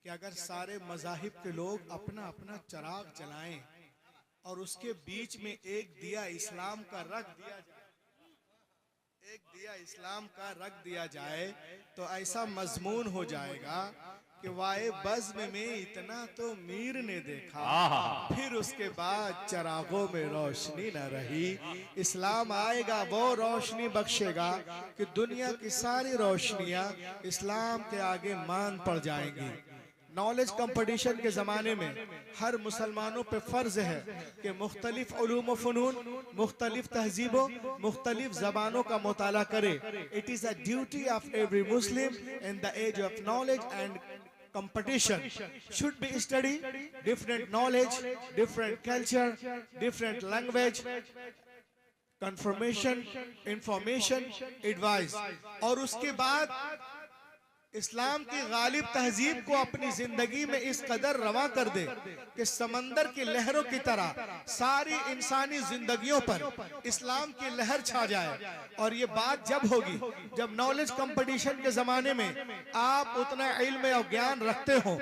कि अगर सारे मज़ाहिब के लोग अपना अपना चिराग जलाएं और उसके बीच में एक दिया इस्लाम का रख दिया जाए, एक दिया इस्लाम का रख दिया जाए, तो ऐसा मजमून हो जाएगा कि वाए बज़्म में इतना तो मीर ने देखा, फिर उसके बाद चिरागों में रोशनी न रही। इस्लाम आएगा, वो रोशनी बख्शेगा कि दुनिया की सारी रोशनियां इस्लाम के आगे मान पड़ जाएंगी। नॉलेज कंपटीशन के ज़माने में हर मुसलमानों पे फ़र्ज है कि मुख्तलिफ उलूम व फ़नून, मुख्तलिफ तहजीबों, मुख्तलिफ ज़बानों का मुताला करे। It is a duty of every Muslim in the age of knowledge and competition should be study different knowledge, different culture, different language, confirmation, information, advice। और उसके बाद इस्लाम की गालिब तहजीब को अपनी जिंदगी में इस कदर रवा कर दे कि समंदर की लहरों की तरह सारी इंसानी जिंदगियों पर इस्लाम की लहर छा जाए। और ये बात जब होगी जब नॉलेज कंपटीशन के जमाने में आप उतना इल्म और ज्ञान रखते हो।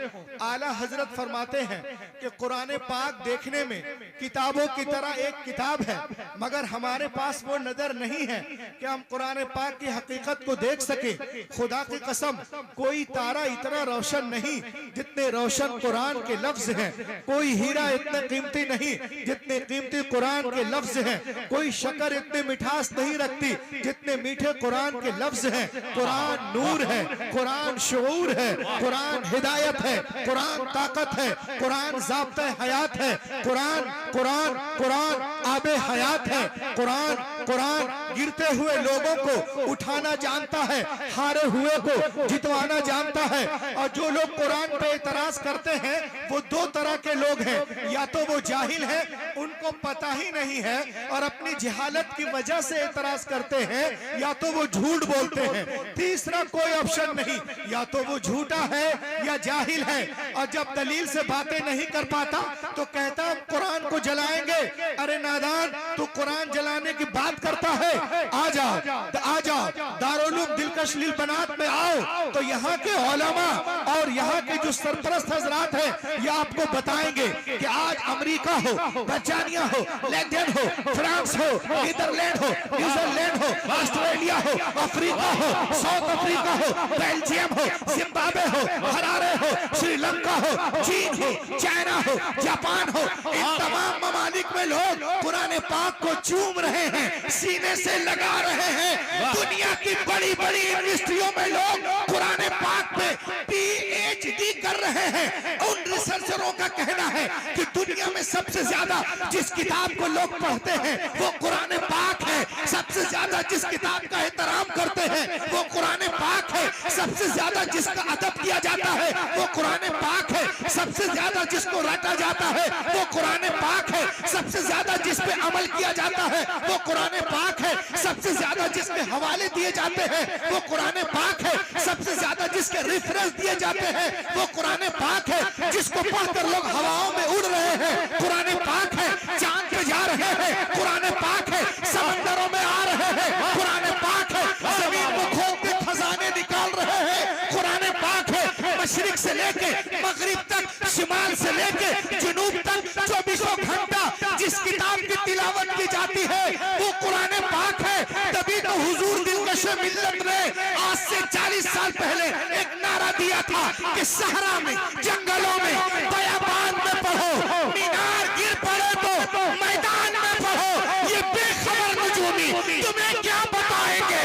आला हजरत फरमाते हैं कि कुरान पाक देखने में किताबों की तरह एक किताब है, मगर हमारे पास वो नजर नहीं है कि हम कुरान पाक की हकीकत को देख सके। खुदा की कसम, कोई तारा इतना रोशन नहीं जितने रोशन कुरान के लफ्ज हैं, कोई हीरा इतने कीमती नहीं जितने कीमती कुरान के लफ्ज हैं, कोई शक्कर इतने मिठास नहीं रखती जितने मीठे कुरान के लफ्ज हैं। कुरान नूर है, कुरान शऊर है, कुरान हिदायत है, कुरान ताकत है, कुरान ज़ाब्ता हयात है, कुरान कुरान कुरान आबे हयात है। कुरान कुरान गिरते हुए लोगों को उठाना जानता है, हारे हुए को जितवाना जानता है। और जो लोग कुरान पे एतराज करते हैं वो दो तरह के लोग हैं, या तो वो जाहिल हैं, उनको पता ही नहीं है और अपनी जहालत की वजह से एतराज करते हैं, या तो वो झूठ बोलते हैं। तीसरा कोई ऑप्शन नहीं, या तो वो झूठा है या जाहिल है। और जब दलील से बातें नहीं कर पाता तो कहता हम कुरान को जलाएंगे। अरे नादान, तू कुरान जलाने की बात करता है, आ जाओ दारुल दिलकश लिल बनात में आओ, तो यहाँ के उलमा और यहाँ के जो सरपरस्त हजरात हैं ये आपको बताएंगे कि आज अमेरिका हो, बर्तानिया हो, लंदन हो, फ्रांस हो, नीदरलैंड हो, न्यूजीलैंड हो, ऑस्ट्रेलिया हो, अफ्रीका हो, साउथ अफ्रीका हो, बेल्जियम हो, जिम्बाब्वे हो, हरारे हो, श्रीलंका हो, चीन हो, चाइना हो, जापान हो, इन तमाम ममालिक में लोग कुरान पाक को चूम रहे हैं, सीने से लगा रहे हैं। दुनिया की बड़ी बड़ी यूनिवर्सिटियों में लोग कुरान पाक पे पीएचडी कर रहे हैं। उन रिसर्चरों का कहना है कि दुनिया में सबसे ज्यादा जिस किताब को लोग पढ़ते हैं वो कुरान पाक है, सबसे ज्यादा जिस किताब का एहतराम करते हैं वो कुरान पाक है, सबसे ज्यादा जिसका अदब किया जाता है वो कुरान पाक है, सबसे ज्यादा जिसको रटा जाता है वो कुरान पाक है, सबसे ज्यादा जिस पे अमल किया जाता है वो कुरान पाक है, सबसे ज्यादा जिसके हवाले दिए जाते हैं वो कुरान पाक है, सबसे ज्यादा जिसके रेफरेंस दिए जाते हैं वो कुरान पाक है, जिसको पढ़कर लोग हवाओं में उड़ रहे हैं कुरान पाक है, चांद पे जा रहे हैं कुरान पाक है, समंदरों में आ रहे हैं कुरान पाक है, जमीन को खोद के खजाने निकाल रहे हैं कुरान पाक है। मशरिक से लेके मगरिब तक, शिमाल से लेके जुनूब तक 24 घंटा जिस किताब की तिलावत की जाती है वो कुरान पाक है। तभी तो हुजूर दिलकश मिल्लत ने आज से 40 साल पहले एक नारा दिया था कि सहरा में, जंगलों में, बयाबान में पढ़ो, मीनार गिर पड़े तो मैदान में पढ़ो। ये बेखबर नजूमी तुम्हें क्या बताएंगे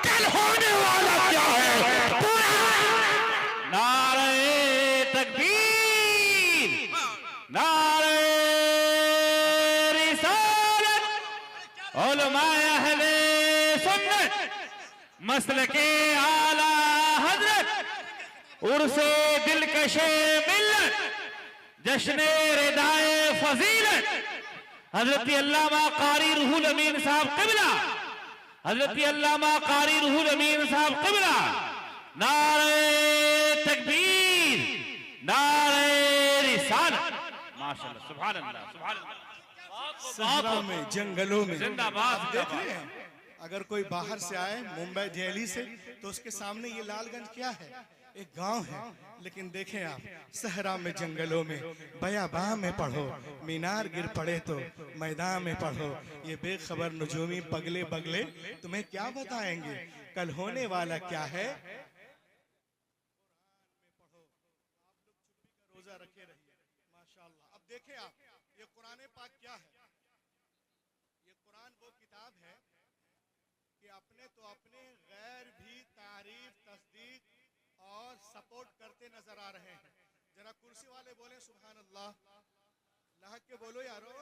कल होने वाला क्या है। नारे तकबीर, नारे रिसालत, उलमाए अहले सुन्नत, मसलके आला हजरत, उर्से दिलकशे मिल्लत, जश्ने रिदाए फजीलत, हजरत अल्लामा कारी रूहुल अमीन साहब क़िबला, हजरत अल्लामा कारी रूहुल अमीन साहब क़िबला। नारे तकबीर, नारे रिसालत, माशाअल्लाह, सुभान अल्लाह, सुभान अल्लाह। सहरा में, जंगलों में जिंदाबाद। देख रहे हैं, अगर कोई बाहर से आए मुंबई दिल्ली से तो उसके सामने ये लालगंज क्या है, एक गांव है, लेकिन देखें आप, सहरा में, जंगलों में, बयाबा में पढ़ो, मीनार गिर पड़े तो मैदान में पढ़ो, ये बेखबर नजूमी पगले बगले तुम्हें क्या बताएंगे कल होने वाला क्या है। रोजा रखे रहिए माशाअल्लाह। अब देखें आप, ये कुरान पाक क्या है? ये कुरान वो किताब है कि अपने तो अपने गैर भी तारीफ, तस्दीक और सपोर्ट करते नजर आ रहे हैं। जरा कुर्सी वाले बोले सुभान अल्लाह, लहक के बोलो यारो।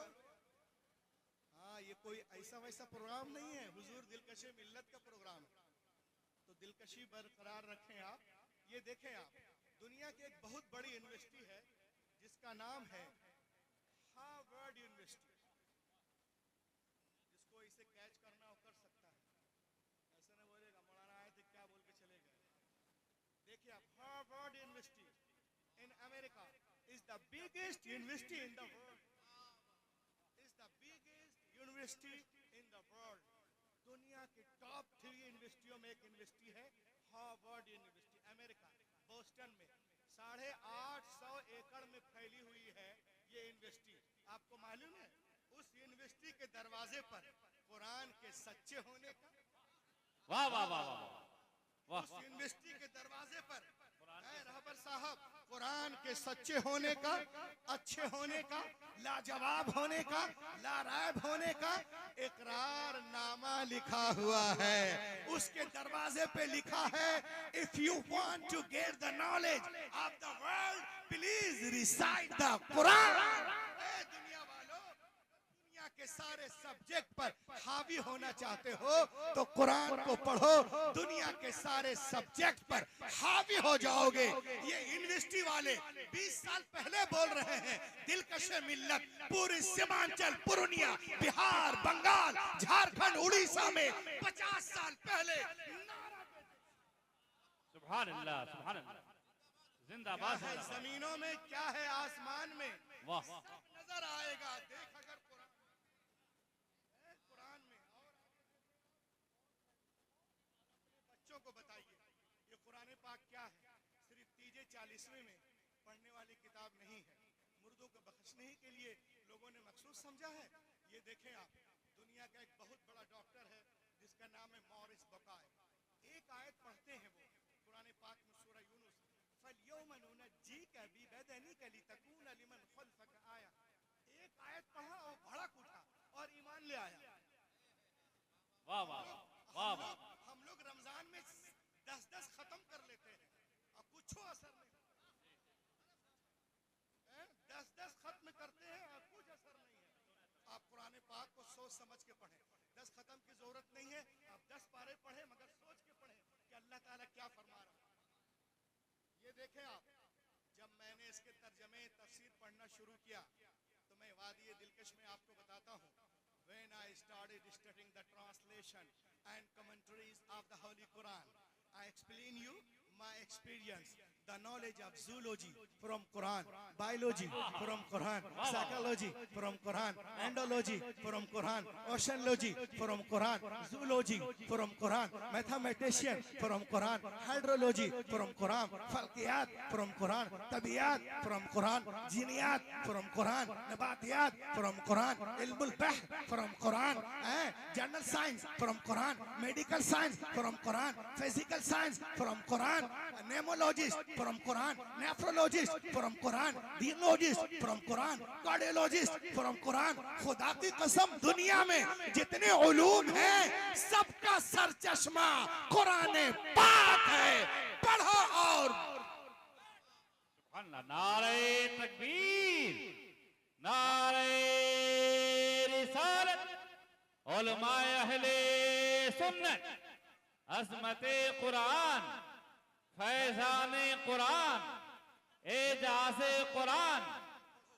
हाँ, ये कोई ऐसा वैसा प्रोग्राम नहीं है, हुजूर दिलकशी मिल्लत का प्रोग्राम है, तो दिलकशी बरकरार रखें आप। ये देखें आप, दुनिया की एक बहुत बड़ी यूनिवर्सिटी है जिसका नाम है हार्वर्ड यूनिवर्सिटी। जिसको इसे कैच करना हो कर सकता है, ऐसा नहीं बोलेगा मौलाना आए थे क्या बोल के चले गए। देखिए आप, Harvard university in America is the biggest university in the world, is the biggest university in the world. दुनिया की टॉप 3 यूनिवर्सिटियों में एक यूनिवर्सिटी है हार्वर्ड यूनिवर्सिटी, अमेरिका, बोस्टन में। 850 एकड़ में फैली हुई है ये यूनिवर्सिटी। आपको मालूम है उस यूनिवर्सिटी के दरवाजे पर कुरान के सच्चे होने का, वाह वाह वाह वाह वाह, उस यूनिवर्सिटी के दरवाजे पर रहबर साहब कुरान के सच्चे होने का, अच्छे होने का, लाजवाब होने का, लारायब होने का इकरारनामा लिखा हुआ है। उसके दरवाजे पे लिखा है, if you want to get the knowledge of the world please recite the Quran. दुनिया वालों, दुनिया के सारे सब्जेक्ट पर हावी होना चाहते हो तो कुरान को पढ़ो, दुनिया के सारे सब्जेक्ट पर हावी हो जाओगे। ये यूनिवर्सिटी वाले 20 साल पहले बोल रहे हैं, दिलकश मिल्लत पूरी सीमांचल, पूर्णिया, बिहार, बंगाल, झारखंड, उड़ीसा में 50 साल पहले। सुभान अल्लाह, सुभान अल्लाह, जिंदाबाद है जमीनों में, क्या है आसमान में, वाह, नजर आएगा। देख अगर कुरान में, और अपने बच्चों को बताइए ये कुरान पाक क्या है। सिर्फ 40वें में पढ़ने वाली किताब नहीं है, मुर्दों को बख्शने ही के लिए लोगों ने मखसूस समझा है। ये देखें आप, दुनिया का एक बहुत बड़ा डॉक्टर है जिसका नाम है मॉरिस बुकाय। एक आयत पढ़ते हैं वो कुरान पाक में, सूरह यूनुस, फल्यौम नुनज्जीका बिबदनिका लितकूना लिमन खल्फका आया। एक आयत पढ़ा और भड़क उठा और ईमान ले आया। वाह वाह वाह वाह। हम लोग रमजान में 10-10 खत्म कर लेते हैं और कुछ असर नहीं, 10-10 खत्म करते हैं और कुछ असर नहीं है। आप कुरान पाक को सोच समझ के पढ़ें, 10 खत्म की जरूरत नहीं है, आप 10 पारे पढ़े मगर सोच के पढ़े कि अल्लाह ताला क्या फरमा रहा है। ये देखें आप, जब मैंने इसके तर्जमे तफसीर पढ़ना शुरू किया तो मैं वादी दिलकश में आपको बताता हूँ, when I started studying the translation and commentaries of the Holy Quran, I explain you my experience, the knowledge of zoology from Quran, biology from Quran, psychology from Quran, endology from Quran, oceanology from Quran, zoology from Quran, mathematician from Quran, hydrology from Quran, falkiyat from Quran, tabiyat from Quran, jiniyat from Quran, nabatiyat from Quran, ilmul bahr from Quran, general science from Quran, medical science from Quran, physical science from Quran, nemologist from Quran, nephrologist from Quran, denologist from Quran, cardiologist from Quran। खुदा की कसम, दुनिया में जितने उलूम हैं सबका सरचश्मा कुरान पाक है। पढ़ो और नारे तकबीर, नारे रिसालत, उलमाए अहले सुन्नत, अज़मते कुरान, फैज़ाने कुरान, एजाज़े कुरान,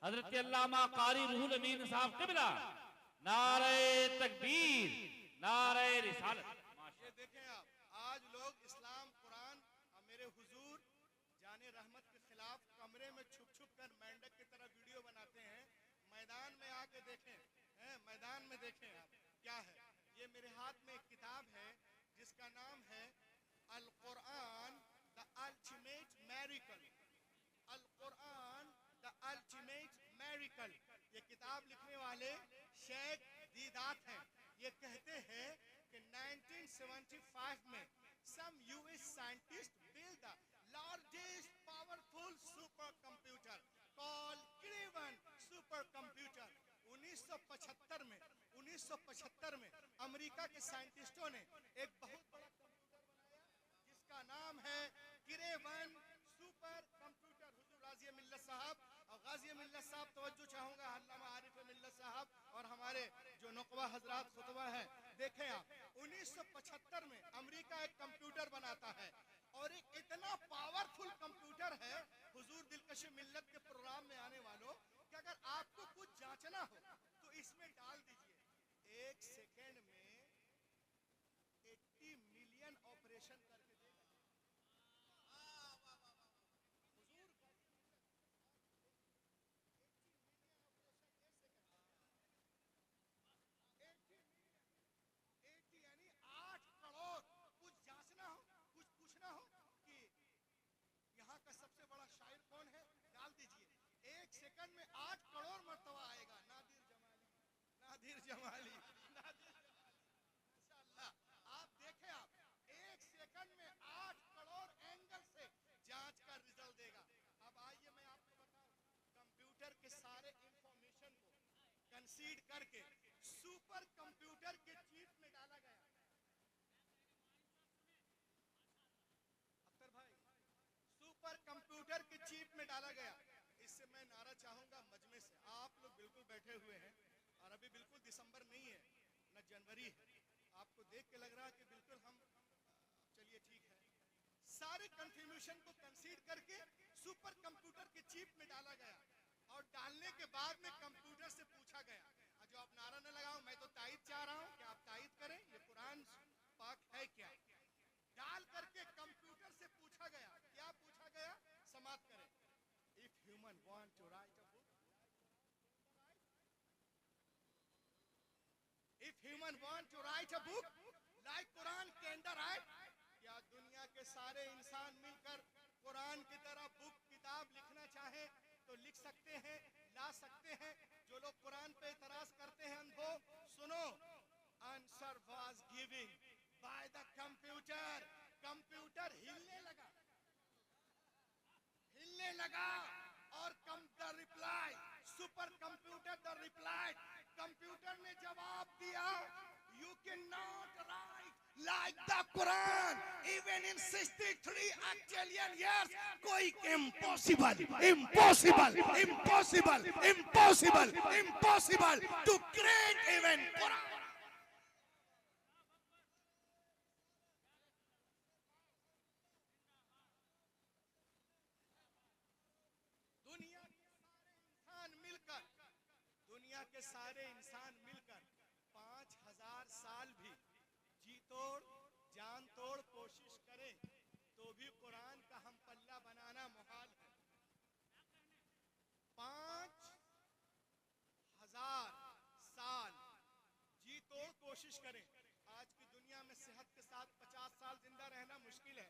हज़रत अल्लामा कारी रूहुल अमीन साहब क़िबला, नारे तकबीर, नारे रिसालत। ये देखें आप, आज लोग इस्लाम, कुरान और मेरे हुजूर जाने रहमत के खिलाफ कमरे में छुप छुप कर मेंढक की तरह वीडियो बनाते हैं। मैदान में आके देखें, मैदान में देखें आप क्या है। ये मेरे हाथ में एक किताब है जिसका नाम है Al Quran, the ultimate miracle, Al Quran the ultimate miracle. ये किताब लिखने वाले शेख दीदात हैं। ये कहते हैं कि 1975 में some US scientists built the largest powerful supercomputer called Craven supercomputer। 1975 में अमेरिका के साइंटिस्टों ने एक बहुत बड़ा कंप्यूटर बनाया जिसका नाम है क्रेवन सुपर कंप्यूटर। हुजूर गाजी मिल्लत साहब और गाजी मिल्लत साहब तवज्जो चाहूंगा, अल्लामा आरिफ मिल्लत साहब और हमारे जो नुकवा हजरात खुतबा है, देखें आप 1975 में अमेरिका एक कंप्यूटर बनाता है और एक इतना पावरफुल कंप्यूटर है हुजूर दिलकश मिल्लत के प्रोग्राम में आने वालों कि अगर आपको कुछ जांचना हो तो इसमें डाल दीजिए, 1 सेकेंड में 80 मिलियन ऑपरेशन करके देगा। हुजूर 80 यानी 8 करोड़। कुछ जांचना हो, कुछ पूछना हो कि यहाँ का सबसे बड़ा शायर कौन है, डाल दीजिए, 1 सेकंड में 8 करोड़ मर्तबा आएगा। नादिर जमाली, नादिर जमाली, नादिर जमाली, माशाअल्लाह। आप देखें, आप 1 सेकंड में 8 करोड़ एंगल से जांच का रिजल्ट देगा। अब आइए मैं आपको बताऊं, कंप्यूटर के सारे इंफॉर्मेशन को कंसीड करके सुपर कंप्यूटर के चिप में डाला गया। अख्तर भाई, सुपर कंप्यूटर के चिप में डाला गया। इससे मैं नारा चाहूंगा मजमे से, आप लोग बिल्कुल बैठे हुए हैं और अभी बिल्कुल दिसंबर नहीं है न जनवरी है, आपको देख के लग रहा है कि बिल्कुल हम, चलिए ठीक है, सारे कंफर्मेशन को कंसीड करके सुपर कंप्यूटर के चिप में डाला गया और डालने के बाद में कंप्यूटर से पूछा गया, जो आप नारा न लगाओ, मैं तो तायद चाह रहा हूं कि आप तायद करें, ये कुरान पाक है क्या। डाल करके कंप्यूटर से पूछा गया, क्या पूछा गया, समाप्त करें, if human want to write a book, if human want to write a book like Quran can the write. क्या दुनिया के सारे इंसान मिलकर कुरान की तरह बुक किताब लिखना चाहे तो लिख सकते हैं, ला सकते हैं। जो लोग कुरान पे इतराज करते हैं अंधो, सुनो, answer was giving by the computer. Computer हिलने लगा, हिलने लगा और come the reply, super computer the reply, computer ने जवाब दिया, you can not write like the Quran even in 63 octillion years। कोई impossible, impossible, impossible, impossible, impossible to create even Quran. दुनिया के सारे इंसान मिलकर 5000 साल भी जी तोड़ जान तोड़ कोशिश करें तो भी कुरान का हम पल्ला बनाना मुहाल है। 5000 साल जी तोड़ कोशिश करें। आज की दुनिया में सेहत के साथ 50 साल जिंदा रहना मुश्किल है,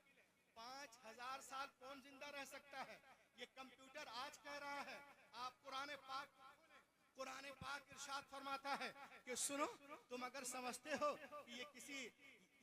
5000 साल कौन जिंदा रह सकता है। ये कंप्यूटर आज कह रहा है। आप कुरान पाक इरशाद फरमाता है कि सुनो, तुम अगर समझते हो कि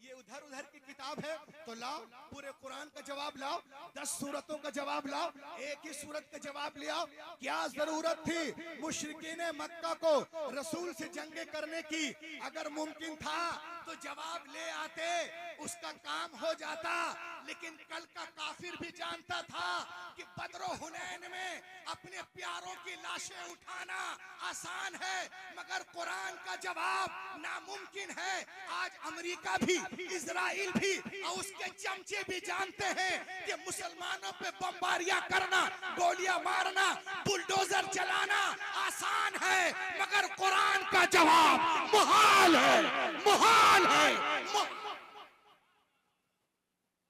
ये उधर उधर की किताब है तो लाओ पूरे कुरान का जवाब लाओ, 10 सूरतों का जवाब लाओ, एक ही सूरत का जवाब ले आओ। क्या जरूरत थी मुशरिकीन मक्का को रसूल से जंगे करने की? अगर मुमकिन था तो जवाब ले आते, उसका काम हो जाता। लेकिन कल का काफिर भी जानता था कि बदरो हुनैन में अपने प्यारों की लाशें उठाना आसान है, मगर कुरान का जवाब नामुमकिन है। आज अमेरिका भी, इजराइल भी और उसके चमचे भी जानते हैं कि मुसलमानों पे बमबारियां करना, गोलियां मारना, बुलडोजर चलाना आसान है, मगर कुरान का जवाब मुहाल है, मुहाल है।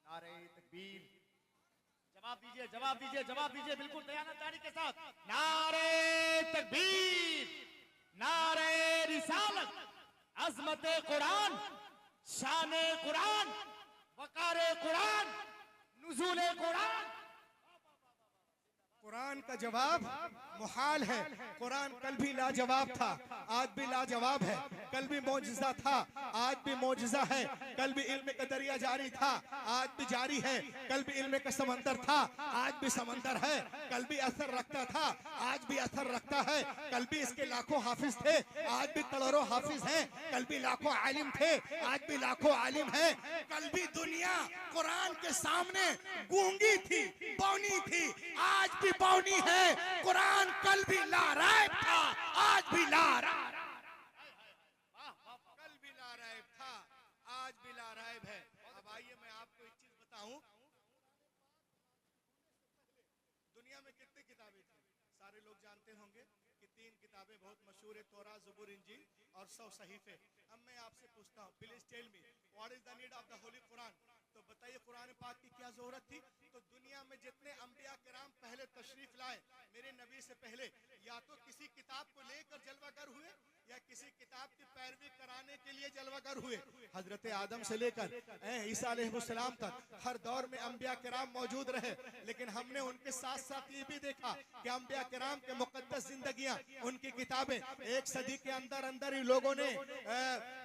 नारे तकबीर, जवाब दीजिए, जवाब दीजिए, जवाब दीजिए बिल्कुल दयानतदारी के साथ। नारे तकबीर, नारे रिसालत, अजमत कुरान, शान कुरान, वकार कुरान, नुज़ूल कुरान, कुरान का जवाब मुहाल है। कुरान कल भी लाजवाब था, आज भी लाजवाब है। कल भी मौजिज़ा था, आज भी मौजिज़ा है। कल भी इल्म का दरिया जारी था, आज भी जारी है। कल भी इल्म का समंदर था, आज भी समंदर है। कल भी असर रखता था, आज भी असर रखता है। कल भी इसके लाखों हाफिज थे, आज भी करोड़ों हाफिज हैं। कल भी लाखों आलिम थे, आज भी लाखों आलिम हैं। कल भी दुनिया कुरान के सामने गूंगी थी, बौनी थी, आज भी बौनी है। कुरान कल भी लाराइब था, आज भी लाराइब। कल भी लाराइब था, आज भी लाराइब है। अब आइए मैं आपको एक चीज बताऊं, दुनिया में कितनी किताबें थी? सारे लोग जानते होंगे कि 3 किताबें बहुत मशहूर है, तौरात, ज़बूर, इंजील और 100 सहीफे। अब मैं आपसे पूछता हूँ, please tell me what is the need of the holy Quran? तो बताइए कुरान पाक की क्या जरूरत थी? तो दुनिया में जितने अंबिया किराम पहले तशरीफ लाए मेरे नबी से पहले, या तो किसी किताब को लेकर जलवागर हुए या किसी किताब की पैरवी कराने के लिए जलवागर हुए। हजरत आदम से लेकर ईसा अलैहिस्सलाम तक हर दौर में अंबिया किराम मौजूद रहे, लेकिन हमने उनके साथ साथ ये भी देखा कि अंबिया किराम के मुकद्दस जिंदगियां, उनकी किताबें एक सदी के अंदर अंदर ही लोगों ने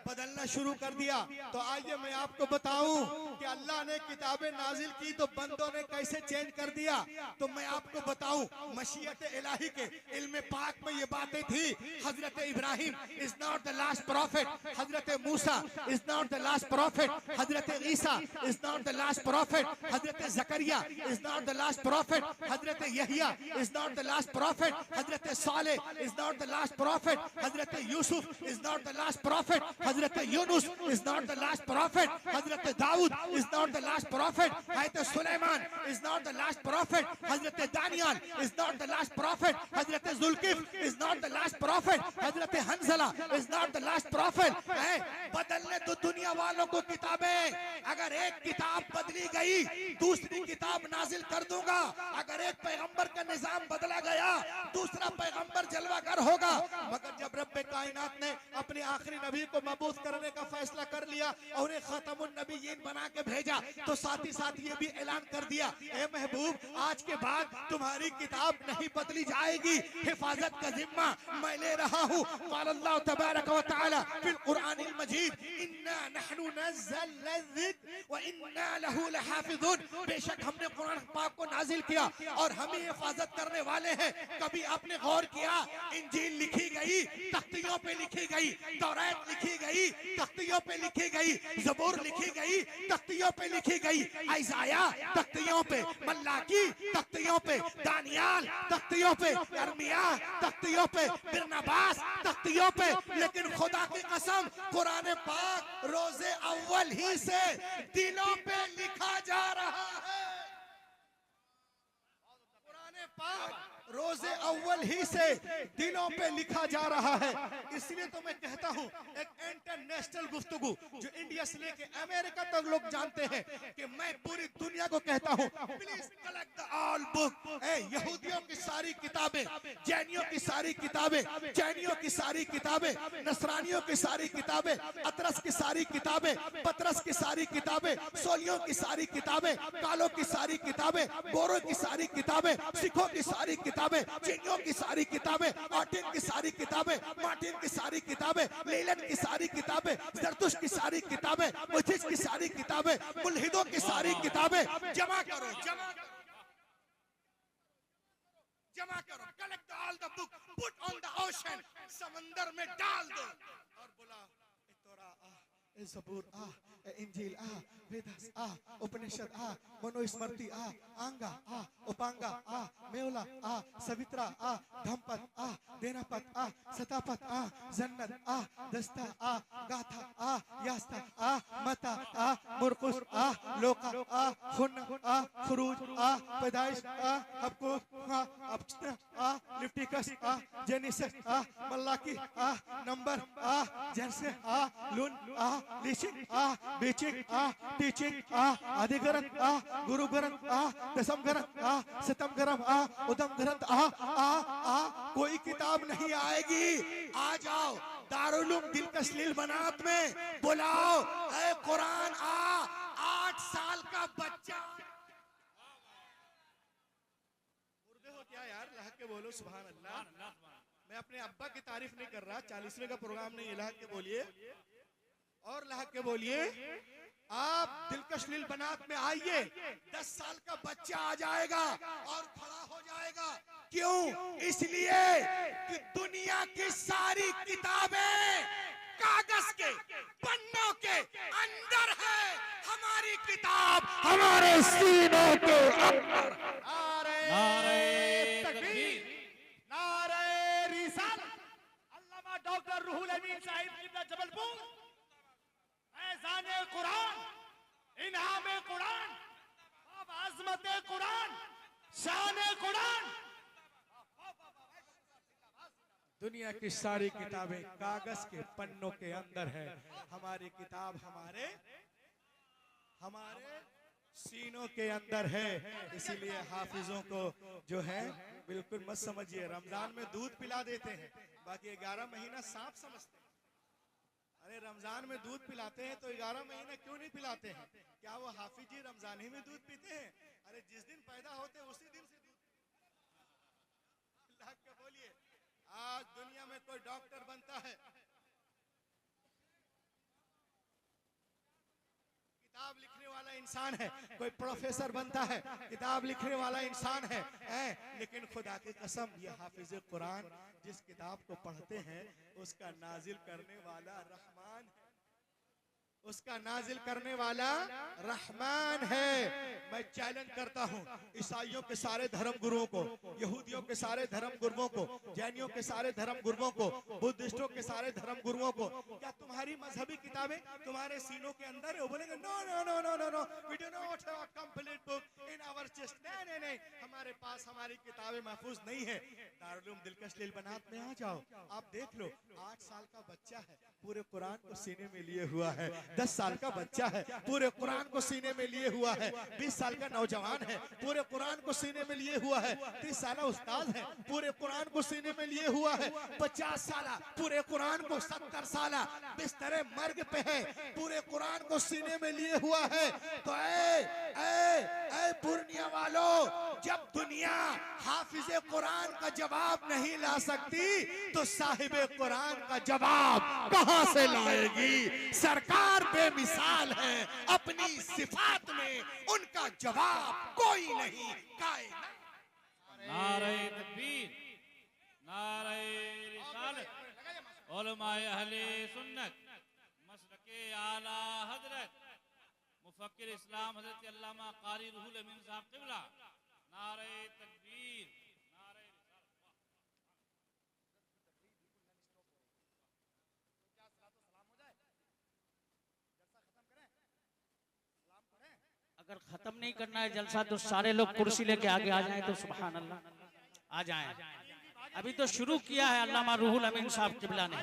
बदलना शुरू कर दिया। तो आइए मैं आपको बताऊं कि अल्लाह ने किताबें नाजिल की तो बंदों ने कैसे चेंज कर दिया। तो मैं आपको बताऊं, मशीयत इलाही के इल्म पाक में ये बातें थी। Hazrat Ibrahim is not the last prophet, Hazrat Musa is not the last prophet, Hazrat Isa is not the last prophet, Hazrat Zakariya is not the last prophet, Hazrat Yahya is not the last prophet, Hazrat Saleh is not the last prophet, Hazrat Yusuf is not the last prophet, Hazrat Yunus is not the last prophet, Hazrat Dawood is not the last prophet, Hazrat Sulaiman is not the last prophet, Hazrat Daniel is not the last prophet, Hazrat Zulkif is not the last prophet, Hazrat Hanzala is not the last prophet। बदलने तो दुनिया वालों को किताबें, अगर एक किताब बदली गई दूसरी किताब नाजिल कर दूंगा। अगर एक पैगंबर का निजाम बदला गया दूसरा पैगंबर जलवागर होगा। मगर जब रब्बे कायनात ने अपने आखिरी नबी को मबूस करने का फैसला कर लिया और उन्हें खत्मुन नबीयीन बना के भेजा, तो साथ ही साथ ये भी ऐलान कर दिया, ए महबूब आज के बाद तुम्हारी किताब नहीं बदली जाएगी, हिफाजत का जिम्मा मैं ले रहा हूँ। अल्लाह तबारक व तआला फिल कुरानिल मजीद, इन्ना नहनु नज़्ज़लना ज़िक्र व इन्ना लहू लहाफिज़ून, बेशक हमने कुरान पाक को नाजिल किया और हम ही हिफाजत करने वाले हैं। कभी आपने गौर किया, इंजील लिखी गई तख्तियों पे लिखी गई, तौरात लिखी गई तख्तियों पे लिखी गई, ज़बूर लिखी गई तख्तियों पे लिखी गई, इज़ाया तख्तियों पे, मल्लाकी तख्तियों पे, दानियाल तख्तियों पे, यर्मिया तख्तियों पे, बिरनबास तख्तियों पे। लेकिन खुदा की कसम कुरान पाक रोजे अव्वल ही से दिलों पे लिखा जा रहा है। कुरान पाक रोजे अव्वल ही से दिलों पे लिखा जा रहा है। इसलिए तो मैं कहता हूँ, एक इंटरनेशनल गुफ्तगू जो इंडिया से लेके अमेरिका तक लोग जानते हैं कि मैं पूरी दुनिया को कहता हूँ, please collect the all book. यहूदियों की सारी किताबें, जैनियों की सारी किताबें, चैनियों की सारी किताबें, नसरानियों की सारी किताबें, अतरस की सारी किताबें, पतरस की सारी किताबें, सोलियों की सारी किताबें, कालों की सारी किताबें, गोरों की सारी किताबें, सिखों की सारी किताबें, चीनियों की सारी किताबें, आर्टिन की सारी किताबें, मार्टिन की सारी किताबें, लेलन की सारी किताबें, जरतुश की सारी किताबें, मुथिज की सारी किताबें, मुल्हिदों की सारी किताबें जमा करो, जमा करो, collect all the book, put on the ocean, समंदर में डाल दो और बोला तोरा ज़बूर आ, इंजील आ, वेदास आ, उपनिषद आ, मनुस्मृति आ, आंगा आ, उपांगा आ, मेवला आ, सवित्रा आ, धम्पत आ, देनापत आ, सतापत आ, जन्नत आ, दस्ता आ, गाथा आ, यास्ता आ, मता आ, मुरकुस आ, लोका आ, खुन आ, खुरूज आ, पैदाइश आ, हबकूक आ, अब्स्ता आ, लिफ्टिकस आ, जेनिसस आ, मल्लाकी आ, नंबर आ, जैसे आ, लून आ, लीचिंग आ, बीचिंग आ, टीचिंग आ, आदि ग्रंथ आ, गुरु ग्रंथ आ, दसम ग्रंथ आ, सतम ग्रंथ आ, उदम ग्रंथ आ, कोई किताब नहीं आएगी। आ जाओ दारुल उलूम दिल तस्लील बनात में बुलाओ, ऐ कुरान आ, 8 साल का बच्चा। मुर्दे हो क्या? बोलो सुभान अल्लाह। सुभान अल्लाह, सुभान अल्लाह। मैं अपने अब्बा की तारीफ नहीं कर रहा, 40वें का प्रोग्राम नहीं, लहक के बोलिए और लहक के बोलिए। आप दिलकश लिल बनात में आइए, 10 साल का बच्चा आ जाएगा और खड़ा हो जाएगा। क्यों? इसलिए कि दुनिया की सारी किताबें कागज के पन्नों के अंदर है, हमारी किताब हमारे सीनों के अंदर। नारे तकबीर, नारे रिसालत। अल्लामा डॉक्टर रूहुल अमीन साहिब किबला जबलपुर, फैजाने कुरान, इनामे कुरान, अब आजमते कुरान, शाने कुरान। दुनिया की सारी किताबें कागज के पन्नों के अंदर है, हमारी किताब हमारे सीनों के अंदर है। इसीलिए हाफिजों को जो है बिल्कुल मत समझिए। रमजान में दूध पिला देते हैं, बाकी 11 महीना सांप समझते हैं। अरे रमजान में दूध पिलाते हैं तो 11 महीने क्यों नहीं पिलाते हैं? क्या वो हाफिज जी रमजान ही में दूध पीते हैं? अरे जिस दिन पैदा होते हैं उसी दिन से दूध। अल्लाह के बोलिए, आज दुनिया में कोई डॉक्टर बनता है, किताब लिखने वाला इंसान है, कोई प्रोफेसर बनता है, किताब लिखने वाला इंसान है, लेकिन खुदा की कसम ये हाफिज कुरान जिस किताब को पढ़ते हैं उसका नाजिल करने वाला रहमान है, उसका नाजिल करने वाला रहमान है। मैं चैलेंज करता हूँ ईसाइयों के सारे धर्म गुरुओं को, यहूदियों के सारे धर्म गुरुओं को, जैनियों के सारे धर्म गुरुओं को, बुद्धिस्टों के सारे धर्म गुरुओं को, क्या तुम्हारी मजहबी किताबें तुम्हारे सीनों के अंदर है? वो बोलेंगे no no no no no no, we do not have a complete book in our chest. नहीं नहीं नहीं, हमारे पास हमारी किताबें महफूज नहीं है। दारुल उलूम दिलकश लिल बनात में आ जाओ, आप देख लो, 8 साल का बच्चा है, पूरे कुरान को सीने में लिए हुआ है। 10 साल का बच्चा है, पूरे कुरान को सीने में लिए हुआ है। 20 साल का नौजवान है, पूरे कुरान को सीने में लिए हुआ है। 30 साल उस्ताद है, पूरे कुरान को सीने में लिए हुआ है। 50 साल पूरे कुरान को, 70 साल बिस्तरे मर्ग पे है, पूरे कुरान को सीने में लिए हुआ है। तो ऐ पूर्णिया वालों, जब दुनिया हाफिज कुरान का जवाब नहीं ला सकती तो साहिब कुरान का जवाब कहां से लाएगी? सरकार बेमिसाल है, अपनी सिफात में उनका जवाब कोई नहीं। नारे तकबीर, नारे रिसालत, उलमाए अहले सुन्नत, मसलके आला हजरत मुफक्किर इस्लाम हजरत अल्लामा कारी रूहुल अमीन साहब क़िबला। नारे तकबीर, नारे रिसालत। अगर खत्म नहीं करना है जलसा तो सारे लोग कुर्सी लेके आगे आ जाएं तो सुभान अल्लाह आ जाएं। अभी तो शुरू किया है अल्लामा रूहुल अमीन साहब क़िबला ने।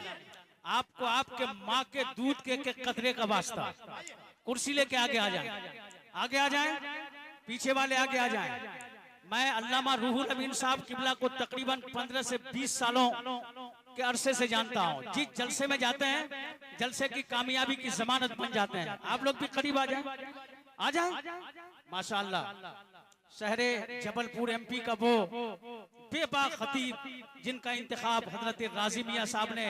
आपको आपके माँ के दूध के कतरे का वास्ता, कुर्सी लेके आगे आ जाएं, आगे आ जाएं, पीछे वाले आगे आ जाएं। मैं अल्लामा रूहुल अमीन साहब क़िबला को तकरीबन 15 से 20 सालों के अरसे से जानता हूँ। जिस जलसे में जाते हैं जलसे की कामयाबी की जमानत बन जाते हैं। आप लोग भी करीब आ जाएं, आ जाएं। माशाअल्लाह, शहरे जबलपुर MP का वो बेबाक खतीब जिनका इंतखाब हजरत राजी मियां साहब ने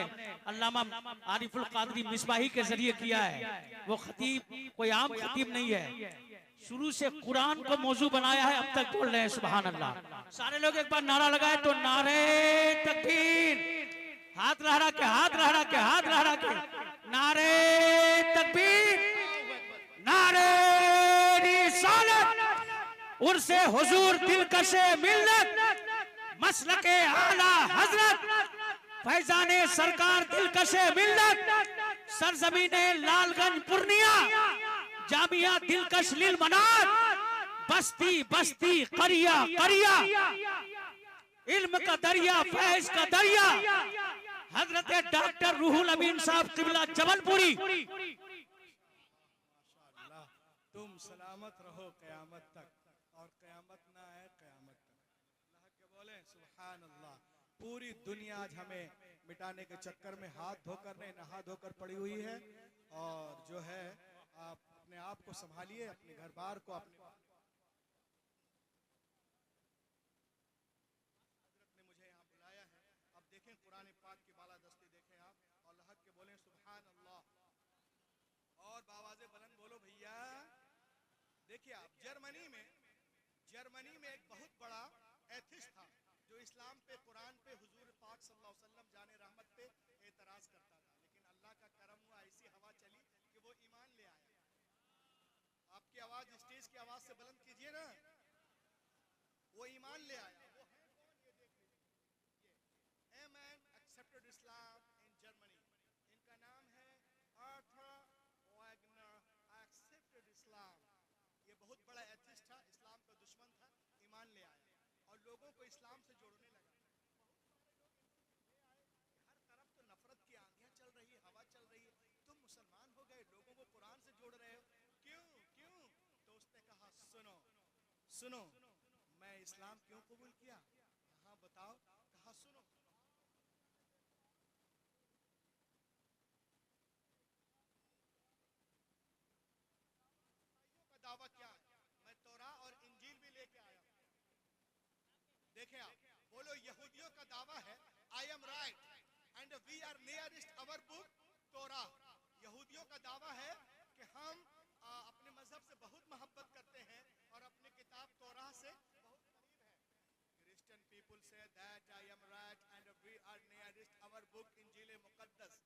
अल्लामा आरिफुल कादरी मिसबाही के जरिए किया है। वो खतीब कोई आम खतीब नहीं है, शुरू से कुरान को मौजू बनाया है, अब तक बोल रहे हैं सुभान अल्लाह। सारे लोग एक बार नारा लगाए तो नारे तकबीर, हाथ लहरा के, हाथ लहरा के, हाथ लहरा के, नारे तकबीर, नारे रिसालत, उर्से हुजूर दिलकशे मिल्लत, मसलके आला हजरत, फैजाने सरकार दिलकशे मिल्लत, सरजमीने लालगंज पूर्णिया, जामिया दिलकश लिल मनात, बस्ती बस्ती करिया करिया, इल्म का दरिया, फैज का दरिया, हजरत डॉक्टर रूहुल अमीन साहब क़िबला जबलपुरी। तुम सलामत रहो क़यामत तक, और क़यामत ना आए क़यामत तक। अल्लाह के बोले सुभान अल्लाह। पूरी दुनिया आज हमें मिटाने के चक्कर में हाथ धोकर नहीं, नहा धोकर पड़ी हुई है। और जो है आप अपने आप को संभालिए, अपने घर बार को, अपने और बावाजे बुलंद बोलो भैया। देखिए आप, जर्मनी में एक बहुत बड़ा एथिस्ट था जो इस्लाम पे, कुरान पे, हुजूर पाक सल्लल्लाहु अलैहि वसल्लम जाने रहमत पे एतराज करता था, लेकिन अल्लाह का करम हुआ, ऐसी हवा चली कि वो ईमान ले आया। आपकी आवाज स्टेज की आवाज से बुलंद कीजिए ना। वो ईमान ले आया। वो है कौन, ये देख लीजिए। A man accepted Islam in Germany. इनका नाम है आर्थर वैगनर। एक्सेप्टेड इस्लाम। ये बहुत बड़ा एथिस्ट था, इस्लाम का दुश्मन था, ईमान ले आया और लोगों को इस्लाम से जोड़ने लगा। बहुत सारे लोग इनसे मिलने आए कि हर तरफ तो नफरत की आंधियां चल रही है, हवा चल रही है, तुम मुसलमान हो गए, लोगों को कुरान से जोड़ रहे हो, क्यों क्यों? तो उसने कहा सुनो सुनो, मैं इस्लाम क्यों कबूल किया? हाँ बताओ। कहा सुनो, ईसाइयों का दावा क्या है? मैं तौरा और इंजील भी लेके आया हूं। देखें आप, बोलो यहूदियों का दावा है I am right and we are nearest our book Torah. यहूदियों का दावा है कि हम अपने मजहब से बहुत मोहब्बत करते हैं और अपनी किताब तोरा से बहुत करीब है। क्रिश्चियन पीपल से that I am right and we are nearest our book Injil Muqaddas.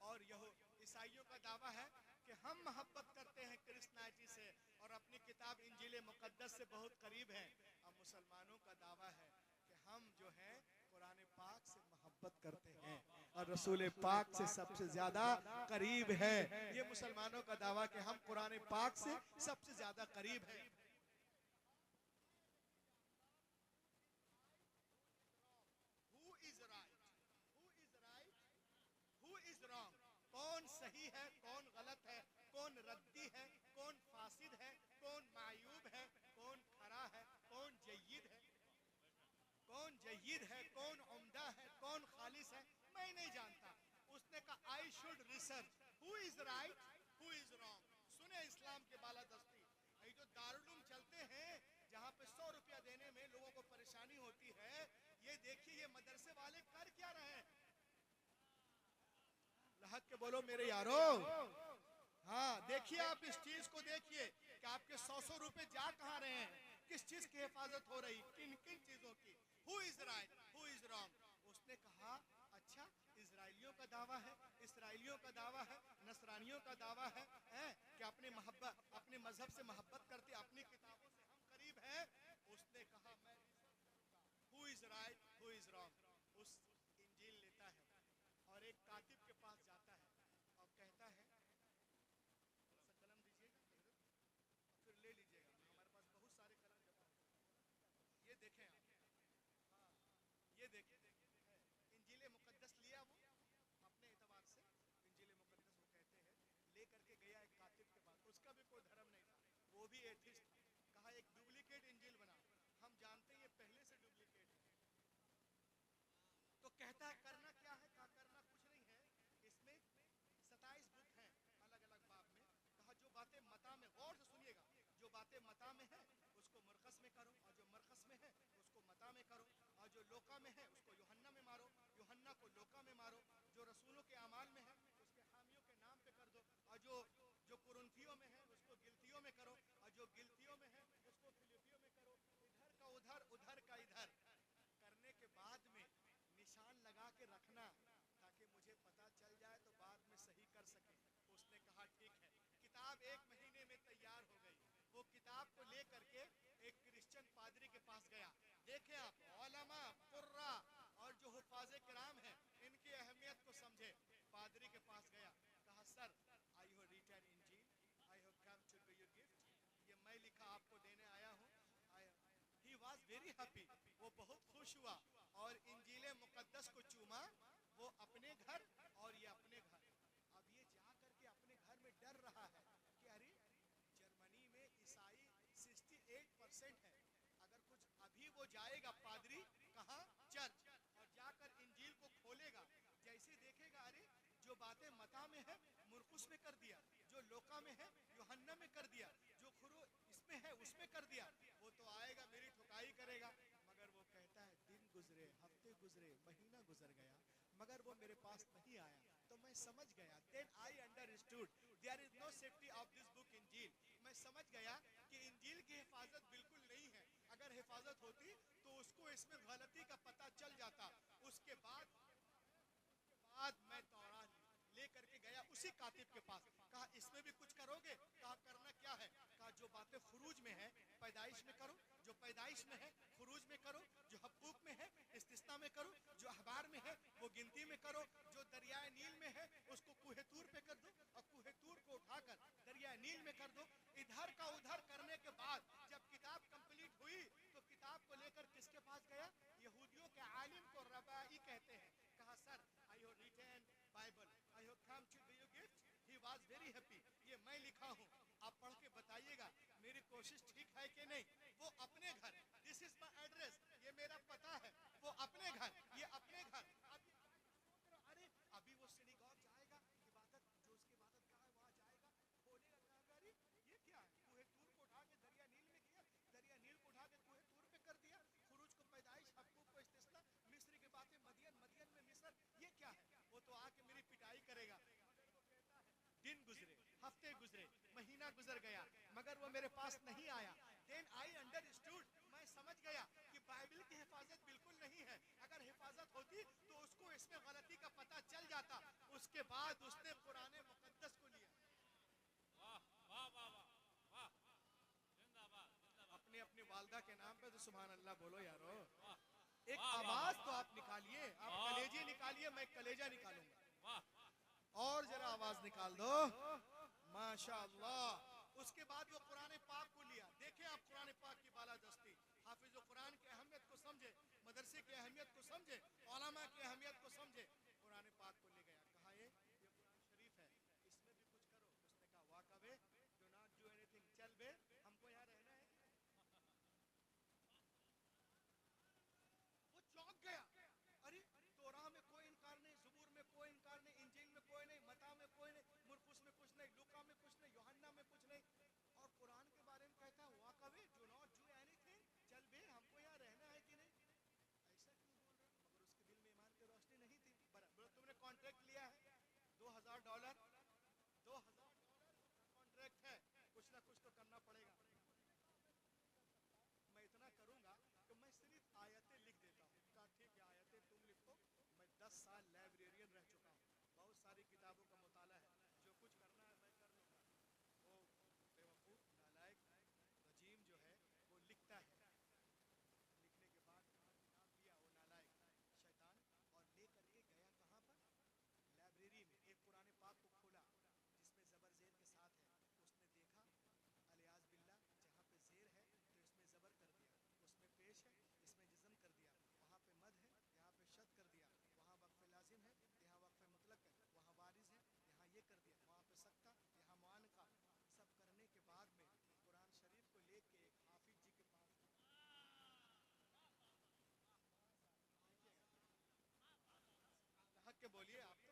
और यह ईसाइयों का दावा है कि हम मोहब्बत करते हैं क्रिश्चियनिटी से और अपनी किताब इंजील मुकद्दस से बहुत करीब है। अब मुसलमानों का दावा है कि हम जो है कुरान पाक से मोहब्बत करते हैं और रसूल पाक से सबसे ज्यादा करीब है। ये मुसलमानों का दावा कि हम कुरान पाक से सबसे ज्यादा करीब है। Who is right? Who is right? Who is wrong? कौन सही है, कौन गलत है, कौन रद्दी है, कौन फासिद है, कौन मायूब है, कौन खरा है, कौन जय्यद है, कौन जय्यद है, कौन उम्दा है, कौन खालिस है, मैं नहीं जानता। उसने कहा I should research who is right who is wrong. सुने इस्लाम के बालादस्ती, ये जो दारुल चलते हैं जहाँ पे 100 रुपया देने में लोगों को परेशानी होती है, ये देखिए ये मदरसे वाले कर क्या रहे हैं। लहक के बोलो मेरे यारो। हाँ देखिए आप इस चीज को देखिए कि आपके 100 रुपए जा कहाँ रहे हैं, किस चीज की हिफाजत हो रही, किन किन चीजों की। Who is right who is wrong. उसने कहा अच्छा इजराइलियों का दावा है, इसराइलियों का दावा है, नसरानियों का दावा है कि अपने मोहब्बत, अपने मजहब से मोहब्बत करते, अपनी किताबों से हम करीब है। उसने कहा मैं who is right who is wrong. उस इंजील लेता है और एक कातिब के पास जाता है और कहता है कलम दीजिएगा और फिर ले लीजिएगा, हमारे पास बहुत सारे कलम जमा हो। ये देखें आप, हाँ ये देखें इंजील मुकद्दस लिया वो अपने एतबार से। इंजील मुकद्दस वो कहते हैं ले करके गया एक कातिब के पास, उसका भी कोई धर्म नहीं था, वो भी एथिस्ट था। कहा एक डुप्लीकेट इंजील बना, हम जानते हैं ये पहले से डुप्लीकेट है। तो कहता है करना क्या है? कहा करना कुछ नहीं है, इसमें 27 बुक हैं अलग अलग बाब में। कहा जो बातें मता में, गौर से सुनिएगा, जो बातें मता में है उसको मरकस में करो और जो मरकस में है उसको मता में करो और जो लोका में है उसको यूहन्ना में मारो, यूहन्ना को लोका में मारो। जो रसूलों के अमाल में है उसके हामियों के नाम पे कर दो और जो कुरंथियों में है उसको गिलतियों में करो और जो गिलतियों में है उसको फिलिपियों में करो। इधर का उधर उधर का इधर करने के बाद में निशान लगा के रखना ताकि मुझे पता चल जाए तो बाद में सही कर सके। उसने कहा ठीक है। किताब 1 महीने में तैयार हो गई। वो किताब को लेकर के एक क्रिश्चियन पादरी के पास गया। देखें आप, उलमा कुर्रा और जो हुफाज़े किराम हैं इनकी अहमियत को समझे। पादरी के पास गया, कहा sir I have written Injil, I have come to give you gift, ये मैं लिखा आपको देने आया हूँ। He was very happy, वो बहुत खुश हुआ और इंजील मुकद्दस को चूमा। वो अपने घर और ये अपने घर। अब ये जा करके अपने घर में डर रहा है कि अरे जर्मनी में ईसाई 68% है, अगर कुछ अभी वो जाएगा पादरी कहाँ चर्च और जाकर इंजील को खोलेगा, जैसे देखेगा अरे जो बातें मता में है मुरकुस में कर दिया, जो लोका में है यूहन्ना में कर दिया, जो खुरो इसमें है उसमें कर दिया, वो तो आएगा मेरी ठुकाई करेगा। मगर वो कहता है दिन गुजरे, हफ्ते गुजरे, महीना गुजर गया, मगर वो मेरे पास नहीं आया तो मैं समझ गया। Then I understood there is no safety of this book Injil. मैं समझ गया कि इंजील की हिफाजत बिल्कुल नहीं है। अगर हिफाजत होती तो उसको इसमें गलती का पता चल जाता। उसके बाद मैं तौरात लेकर के गया उसी कातिब के पास। कहा इसमें भी कुछ करोगे? कहा करना क्या है? कहा जो बातें खुरूज में है पैदाइश में करो, जो पैदाइश में है खुरूज में करो, जो हकूक में है इस्तिस्ना में करो, जो अखबार में है वो गिनती में करो, जो दरियाए नील में है उसको कुहे तूर पे कर दो और कुहे तूर को उठाकर दरियाए नील में कर दो। इधर का उधर करने के बाद जब किताब कंप्लीट हुई तो किताब को लेकर किसके पास गया? यहूदियों के आलिम को रबाई कहते हैं। कहा sir I have written Bible, I have come to give you gift. He was very happy. ये मैं लिखा हूँ, आप पढ़ के बताइएगा मेरी कोशिश ठीक है कि नहीं। वो अपने घर, दिस इज माय एड्रेस, ये मेरा पता है। वो अपने घर, ये अपने घर। अरे अभी वो सिनेगॉग जाएगा, इबादत जो उसकी इबादत का है वहां जाएगा, खोलेगा कहां? अरे ये क्या है? कुहे तूर को उठा के दरिया नील में किया, दरिया नील को उठा के कुहे तूर पे कर दिया, खुरूज को पैदाइश, हकूक को इस्तिस्ना, मिस्र की बातें मदियन, मदियन में मिस्र। ये क्या है? वो तो आके मेरी पिटाई करेगा। दिन गुजरे, हफ्ते गुजरे, महीना गुजर गया, मगर वो मेरे पास नहीं आया। देन आई अंडरस्टूड, मैं समझ गया कि बाइबल की हिफाजत बिल्कुल नहीं है। अगर हिफाजत होती तो उसको इसमें गलती का पता चल जाता। उसके बाद उसने कुरान मुकद्दस को लिया। वाह वाह वाह वाह वाह, जिंदाबाद जिंदाबाद। अपने अपनी वालदा के नाम पे तो सुभान अल्लाह बोलो यारो। वाह एक वाह, आवाज वाह, तो आप निकालिए, आप वाह। कलेजे निकालिए, मैं कलेजा निकालूंगा। वाह और जरा आवाज निकाल दो, माशाअल्लाह। उसके बाद वो कुरान पाक को लिया। देखें आप कुरान पाक की बालादस्ती, हाफिज कुरान की अहमियत को समझे, मदरसे की अहमियत को समझे, उलमा की अहमियत को समझे। कुरान पाक को ले गया, कहा ये कुरान शरीफ है, इसमें भी कुछ करो। उसने कहा वाकबे डू नॉट डू एनीथिंग, चल बे हमको यहाँ रहना है। वो चौंक गया, अरे तोरा में कोई इनकार नहीं, ज़बूर में कोई इनकार नहीं, इंजील में कोई नहीं, मता में कोई नहीं, मुरकुस में कुछ नहीं, लूका में कुछ नहीं, यूहन्ना में कुछ नहीं, और कुरान के बारे में कहता है वाकबे डू नॉट डू एनीथिंग, चल बे हमको यहाँ रहना है कि नहीं। ऐसा क्यों बोल रहा? मगर उसके दिल में ईमान की रोशनी नहीं थी। बोला तुमने कॉन्ट्रैक्ट लिया है $2000, $2000 कॉन्ट्रैक्ट है, कुछ ना कुछ तो करना पड़ेगा। मैं इतना करूंगा कि मैं सिर्फ आयतें लिख देता हूँ। कहा ठीक है आयतें तुम लिखो, मैं 10 साल लाइब्रेरियन रह चुका हूँ, बहुत सारी किताबों का मुताला है, जो कुछ करना है मैं कर लूँगा। वो बेवकूफ़ नालायक रजीम जो है वो लिखता है, लिखने के बाद किताब लिया वो नालायक शैतान और ले करके गया कहाँ पर? लाइब्रेरी में। एक कुरान पाक को खोला जिसमें ज़बर ज़ेर के साथ है। उसने देखा अलियाज़ बिल्ला जहाँ पे ज़ेर है तो इसमें ज़बर कर दिया, उसमें पेश है इसमें जिज़म कर दिया, वहाँ पे मद है यहाँ पे शद कर दिया, वहाँ वक्फ लाजिम है यहाँ वक्फ मुतलक है, वहाँ वारिस है यहाँ ये कर दिया, वहाँ पे सकता यहाँ मुआनका। सब करने के बाद में कुरान शरीफ को लेके एक हाफिज जी के पास हक के बोलिए, आप तो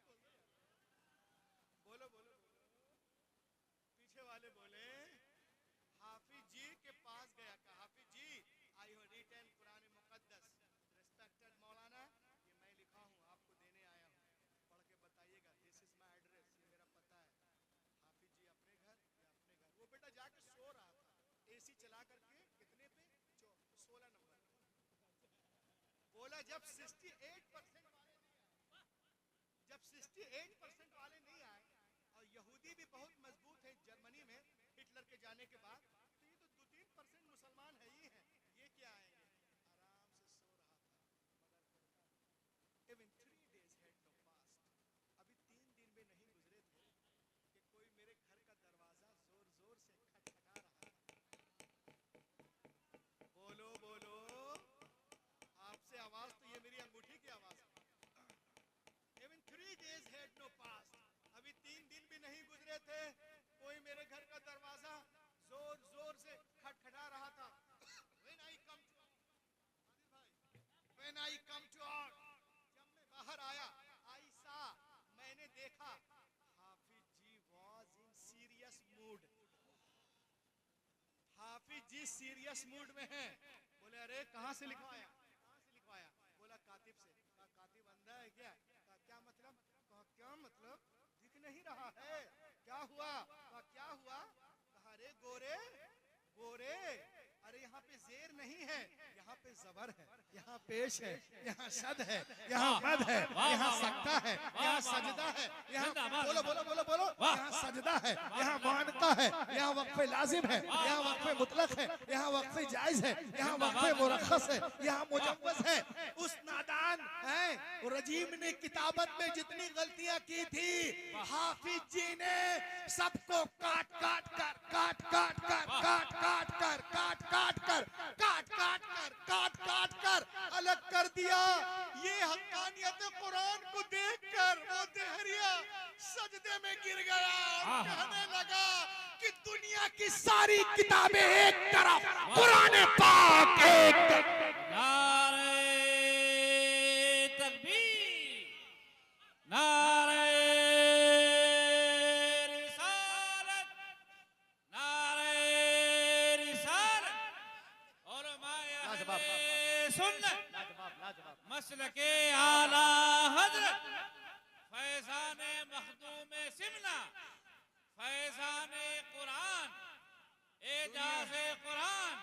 बोलो बोलो बोलो, पीछे वाले बोले। हाफिज जी के पास गया, कहा Hafiz ji I have written Quran Muqaddas, respected Maulana, ये मैं लिखा हूँ आपको देने आया हूँ, पढ़ के बताइएगा, दिस इज माय एड्रेस, ये मेरा पता है। हाफिज जी अपने घर या अपने घर, वो बेटा जाके सो रहा था एसी चला करके, कितने पे? 16 नंबर। बोला जब 68% वाले नहीं आए, जब 68% वाले नहीं आए और यहूदी भी बहुत मजबूत है जर्मनी में हिटलर के जाने के बाद, तो ये तो 2-3% मुसलमान है ही हैं, ये क्या आएंगे? आराम से सो रहा था, मगर even 3 days had no passed, अभी 3 दिन में नहीं गुजरे थे कि कोई मेरे घर का दरवाजा जोर जोर से खटखटा रहा था। बोलो बोलो, आपसे आवाज तो ये मेरी अंगूठी की आवाज है। Even 3 days had no passed, अभी 3 दिन भी नहीं गुजरे थे, कोई मेरे घर का दरवाजा जोर जोर से खटखटा रहा था। When I come to Adil भाई, when I come to out, जब मैं बाहर आया, I saw, मैंने देखा, Hafiz ji was in serious mood, Hafiz ji serious mood में हैं। बोले अरे कहाँ से लिखवाया? कहाँ से लिखवाया? बोला कातिब से। कहा कातिब अंधा है क्या? कहा क्या मतलब? कहा क्या मतलब? दिख नहीं रहा है, क्या हुआ? क्या हुआ? कहा अरे गोरे गोरे, अरे यहाँ पे जेर नहीं है, यहाँ पे जबर है, यहाँ पेश है, यहाँ शद है, यहाँ मद है, यहाँ सकता है, यहाँ सजदा है, यहाँ बोलो बोलो बोलो बोलो, यहाँ सजदा है, यहाँ मुआनका है, यहाँ वक्फे लाजिम है, यहाँ वक्फे मुतलक है, यहाँ वक्फे जायज है, यहाँ वक्फे मुरख्खस है, यहाँ मुजव्वज है। उस नादान है रजीम ने किताबत में जितनी गलतियां की थी, हाफिज जी ने सबको काट काट कर काट काट कर काट काट कर काट काट कर काट काट कर काट काट कर अलग कर दिया। ये हक्कानियत कुरान को देखकर वो देहरिया सजदे में गिर गया और कहने लगा कि दुनिया की सारी किताबें एक तरफ, कुरान पाक एक तरफ। नारे तकबीर, नारे रिसालत, नारे रिसालत और माया सुन्नत, मसलके आला हजरत फैज़ाने मखदूमे सिमना, फैज़ाने कुरान, एजाज़े कुरान,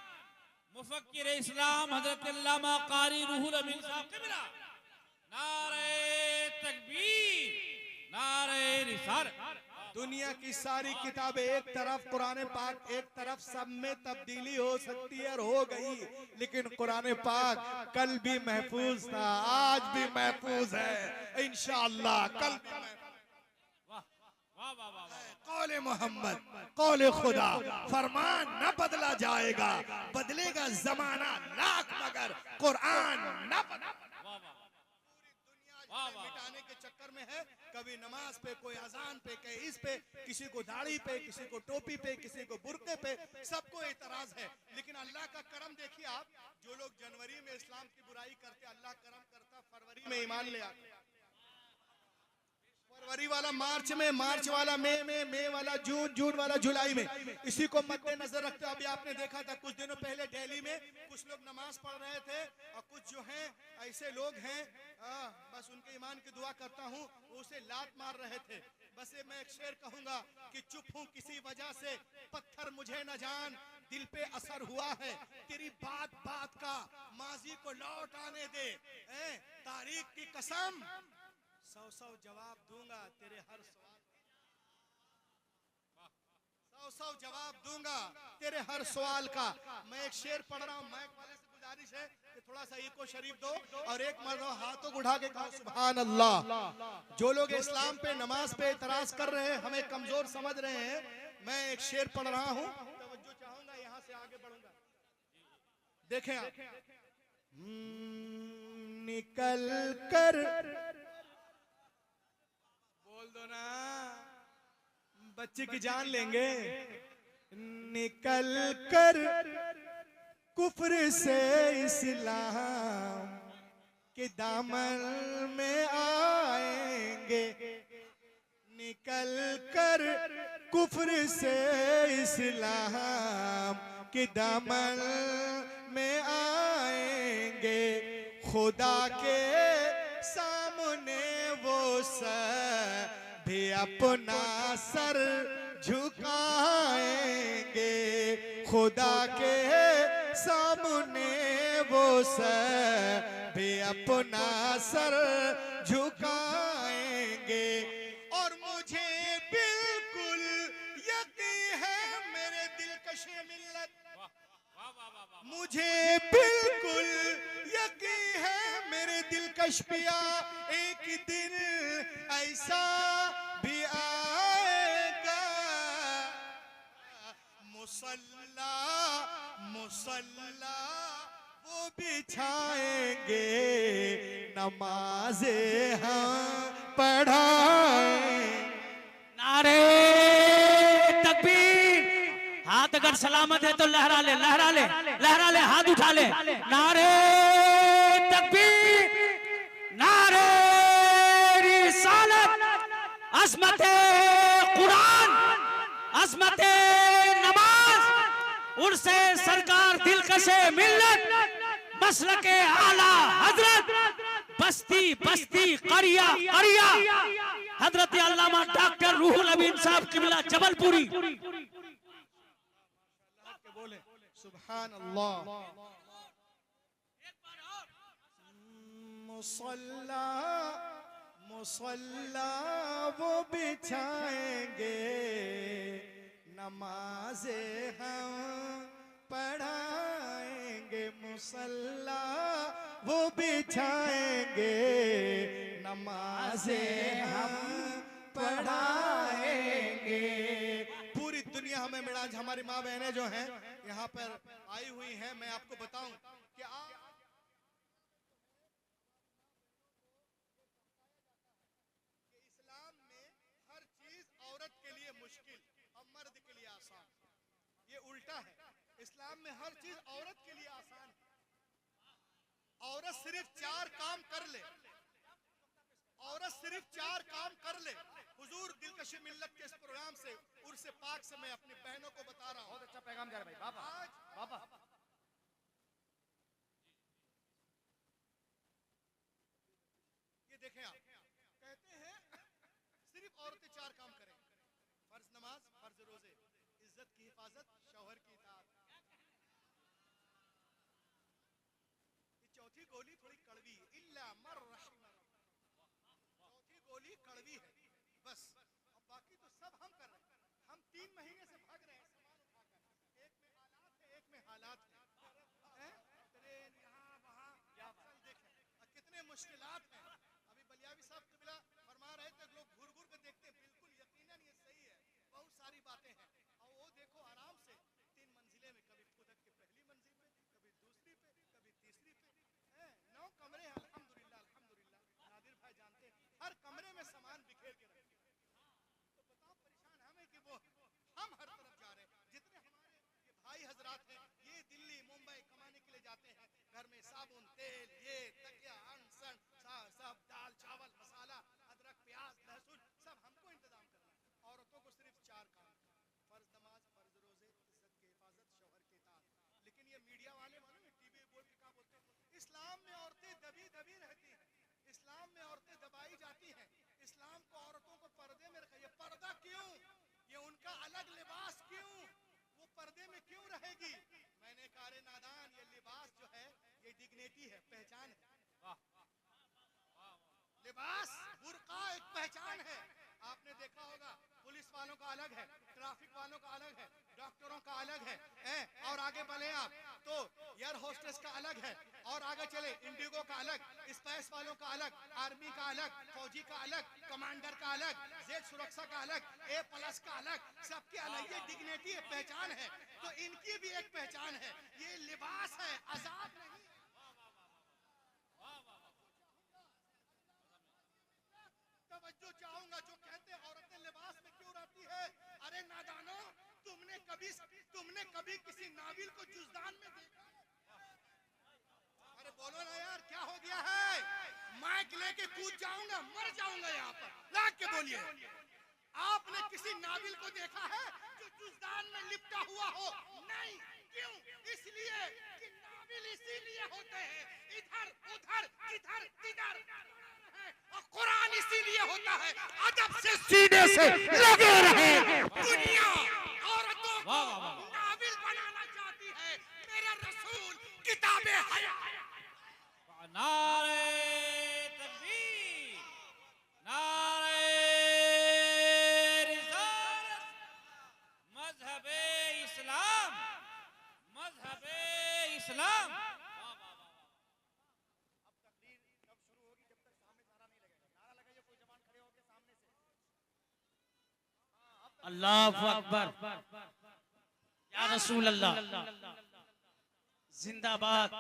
मुफक्किर इस्लाम हजरत अल्लामा कारी रूहुल अमीन साहब क़िबला। नारे तकबीर, नारे रिसालत। दुनिया की सारी किताबें एक तरफ, कुरान पाक एक तरफ, सब में तब्दीली हो सकती है और हो गई, लेकिन कुरान पाक कल भी महफूज था, आज भी महफूज है इंशाअल्लाह। कल कौले मोहम्मद, कौले खुदा, फरमान न बदला जाएगा, बदलेगा जमाना लाख मगर कुरान न बदला। मिटाने के चक्कर में है, कभी नमाज पे, कोई अजान पे, कहीं इस पे, किसी को दाढ़ी पे, किसी को टोपी पे, किसी को बुर्के पे, सबको एतराज है। लेकिन अल्लाह का करम देखिए आप, जो लोग जनवरी में इस्लाम की बुराई करते, अल्लाह करम करता फरवरी में ईमान ले आते। फरवरी वाला मार्च में, मार्च वाला मई में, मई वाला जून, जून वाला जुलाई में। इसी को मद्देनजर रखते अभी आपने देखा था कुछ दिनों पहले दिल्ली में कुछ लोग नमाज पढ़ रहे थे और कुछ जो हैं ऐसे लोग हैं, बस उनके ईमान की दुआ करता हूँ, उसे लात मार रहे थे। बस ये मैं एक शेर कहूंगा कि चुप हूँ किसी वजह से, पत्थर मुझे न जान, दिल पे असर हुआ है तेरी बात बात का, माजी को लौट आने दे, तारीख की कसम, 100 जवाब दूंगा तेरे हर सवाल, 100 जवाब दूंगा तेरे हर सवाल का। मैं एक शेर पढ़ रहा हूँ, माइक वाले से गुजारिश है कि थोड़ा सा इको शरीफ दो और एक मर्द हाथों उठा के कहो सुभान अल्लाह। जो लोग इस्लाम पे, नमाज पे एतराज कर रहे हैं, हमें कमजोर समझ रहे हैं, मैं एक शेर पढ़ रहा हूँ, तवज्जो चाहूंगा, यहाँ से आगे बढ़ूंगा। देखें आप, निकल कर बोल दो ना, बच्चे की जान लेंगे। निकल कर कुफ्र से इस्लाम के दामन में आएंगे, निकल कर कुफ्र से इस्लाम के दामन में आएंगे, खुदा के सामने वो भी अपना सर झुकाएंगे, खुदा के सामने वो भी अपना सर झुकाएंगे। और मुझे बिल्कुल यकीन है मेरे दिलकश मिल्लत, मुझे बिल्कुल यकीन है मेरे दिलकश पिया, एक दिन ऐसा भी आएगा, मुसल्ला मुसल्ला वो बिछाएंगे, नमाज़े हम पढ़ाएंगे। नारे तकबीर, हाथ अगर सलामत है तो लहरा ले, लहरा ले, लहरा ले, हाथ उठा ले। नारे तकबीर, नारे रिसालत, अज़मते कुरान, अज़मते नमाज, उर्से सरकार दिलकशे मिल्लत, मसलके आला हजरत, बस्ती बस्ती, करिया करिया, हजरत अल्लामा डॉक्टर रूहुल अमीन साहब किबला जबलपुरी। के बोले सुभान अल्लाह। मुसल्ला मुसल्ला वो बिछाएंगे, नमाज़े हम पढ़ाएंगे। मुसल्ला वो बिछाएंगे, नमाज़े हम पढ़ाएंगे। पूरी दुनिया हमें मिला, हमारी माँ बहनें जो हैं यहाँ पर आई हुई हैं, मैं आपको बताऊं कि इस्लाम में हर चीज औरत के लिए मुश्किल और मर्द के लिए आसान। ये उल्टा है। इस्लाम में हर चीज औरत के लिए आसान है। औरत सिर्फ 4 काम कर ले, औरत सिर्फ 4 काम कर ले। हुजूर दिलकशी मिल्लत के इस प्रोग्राम से, उर्स पाक से मैं अपनी बहनों को बता रहा हूँ। बहुत अच्छा पैगाम जा रहा है भाई। बाबा आज बाबा ये देखें, आप कहते हैं सिर्फ औरतें 4 काम करें, फर्ज नमाज, फर्ज रोजे, इज्जत की हिफाजत, शौहर की इताअत। ये चौथी गोली थोड़ी कड़वी है, इल्ला मर रहिम। चौथी गोली कड़वी है बस, अब बाकी तो सब हम कर रहे हैं। हम 3 महीने से भाग रहे हैं सामान उठाकर, एक में आलात है, एक में हालात है। ट्रेन यहाँ वहाँ, चल देखें कितने मुश्किलात हैं। अभी बलियावी साहब किबला फरमा रहे थे, लोग घूर घूर के देखते हैं, बिल्कुल यकीनन ये सही है, बहुत सारी बातें हैं। और वो देखो आराम से 3 मंजिले में, कभी खुदक के पहली मंजिल पे, कभी दूसरी पे, कभी तीसरी पे, 9 कमरे हैं। अल्हम्दुलिल्लाह अल्हम्दुलिल्लाह। नादिर भाई जानते हैं हर कमरे में सामान बिखेर के रखते हैं। तो बताओ परेशान हमें कि वो हम हर तरफ जा रहे हैं। जितने हमारे ये भाई हजरात हैं, ये दिल्ली मुंबई कमाने के लिए जाते हैं, घर में साबुन तेल, ये तकिया अनसन सब दाल चावल मसाला अदरक प्याज लहसुन सब हमको इंतजाम करना है। औरतों को सिर्फ 4 काम, फर्ज नमाज, फर्ज रोजे, इज्जत की हिफाजत, शौहर की इताअत। लेकिन ये मीडिया वाले मालूम है टीवी बोल के क्या बोलते हैं, इस्लाम में औरतें दबी दबी रहती हैं, इस्लाम में औरतें दबाई जाती हैं, इस्लाम को औरतों को पर्दे में रखा। ये पर्दा क्यों, ये उनका अलग लिबास क्यों, वो पर्दे में क्यों रहेगी? मैंने कहा रे नादान, ये लिबास जो है ये डिग्निटी है, पहचान है। लिबास बुर्का एक पहचान है। आपने देखा होगा पुलिस वालों का अलग है, ट्रैफिक वालों का अलग है, डॉक्टरों का अलग है, और आगे बढ़े आप तो एयर होस्टेस का अलग है, और आगे चले इंडिगो का अलग, स्पेस वालों का अलग, आर्मी का अलग, फौजी का अलग, कमांडर का अलग, जेड सुरक्षा का अलग, A+ का अलग, सबके अलग। ये डिग्निटी है, पहचान है। तो इनकी भी एक पहचान है, ये लिबास है, आजाद नहीं। तवज्जो चाहूंगा जो कहते हैं औरतें लिबास में क्यों रहती है। अरे नादानो, तुमने कभी किसी नाविल को जुज़दान में देखा? अरे बोलो ना यार, क्या हो गया है? माइक लेके कूद जाऊंगा, मर जाऊंगा यहाँ पर। लाग के बोलिए, आपने किसी नाविल को देखा है जो जुज़दान में लिपटा हुआ हो? नहीं। क्यों? इसलिए कि नाविल इसीलिए होते हैं इधर उधर किधर किधर, और कुरान इसीलिए होता है अदब से सीने से लगे रहे। दुनिया औरतों को नाविल बनाना चाहती है, मेरे रसूल किताबे हया। नारे तकबीर, नारे रिसालत, मजहबे इस्लाम, मजहबे इस्लाम। अल्लाहु अकबर, या रसूल अल्लाह, जिंदाबाद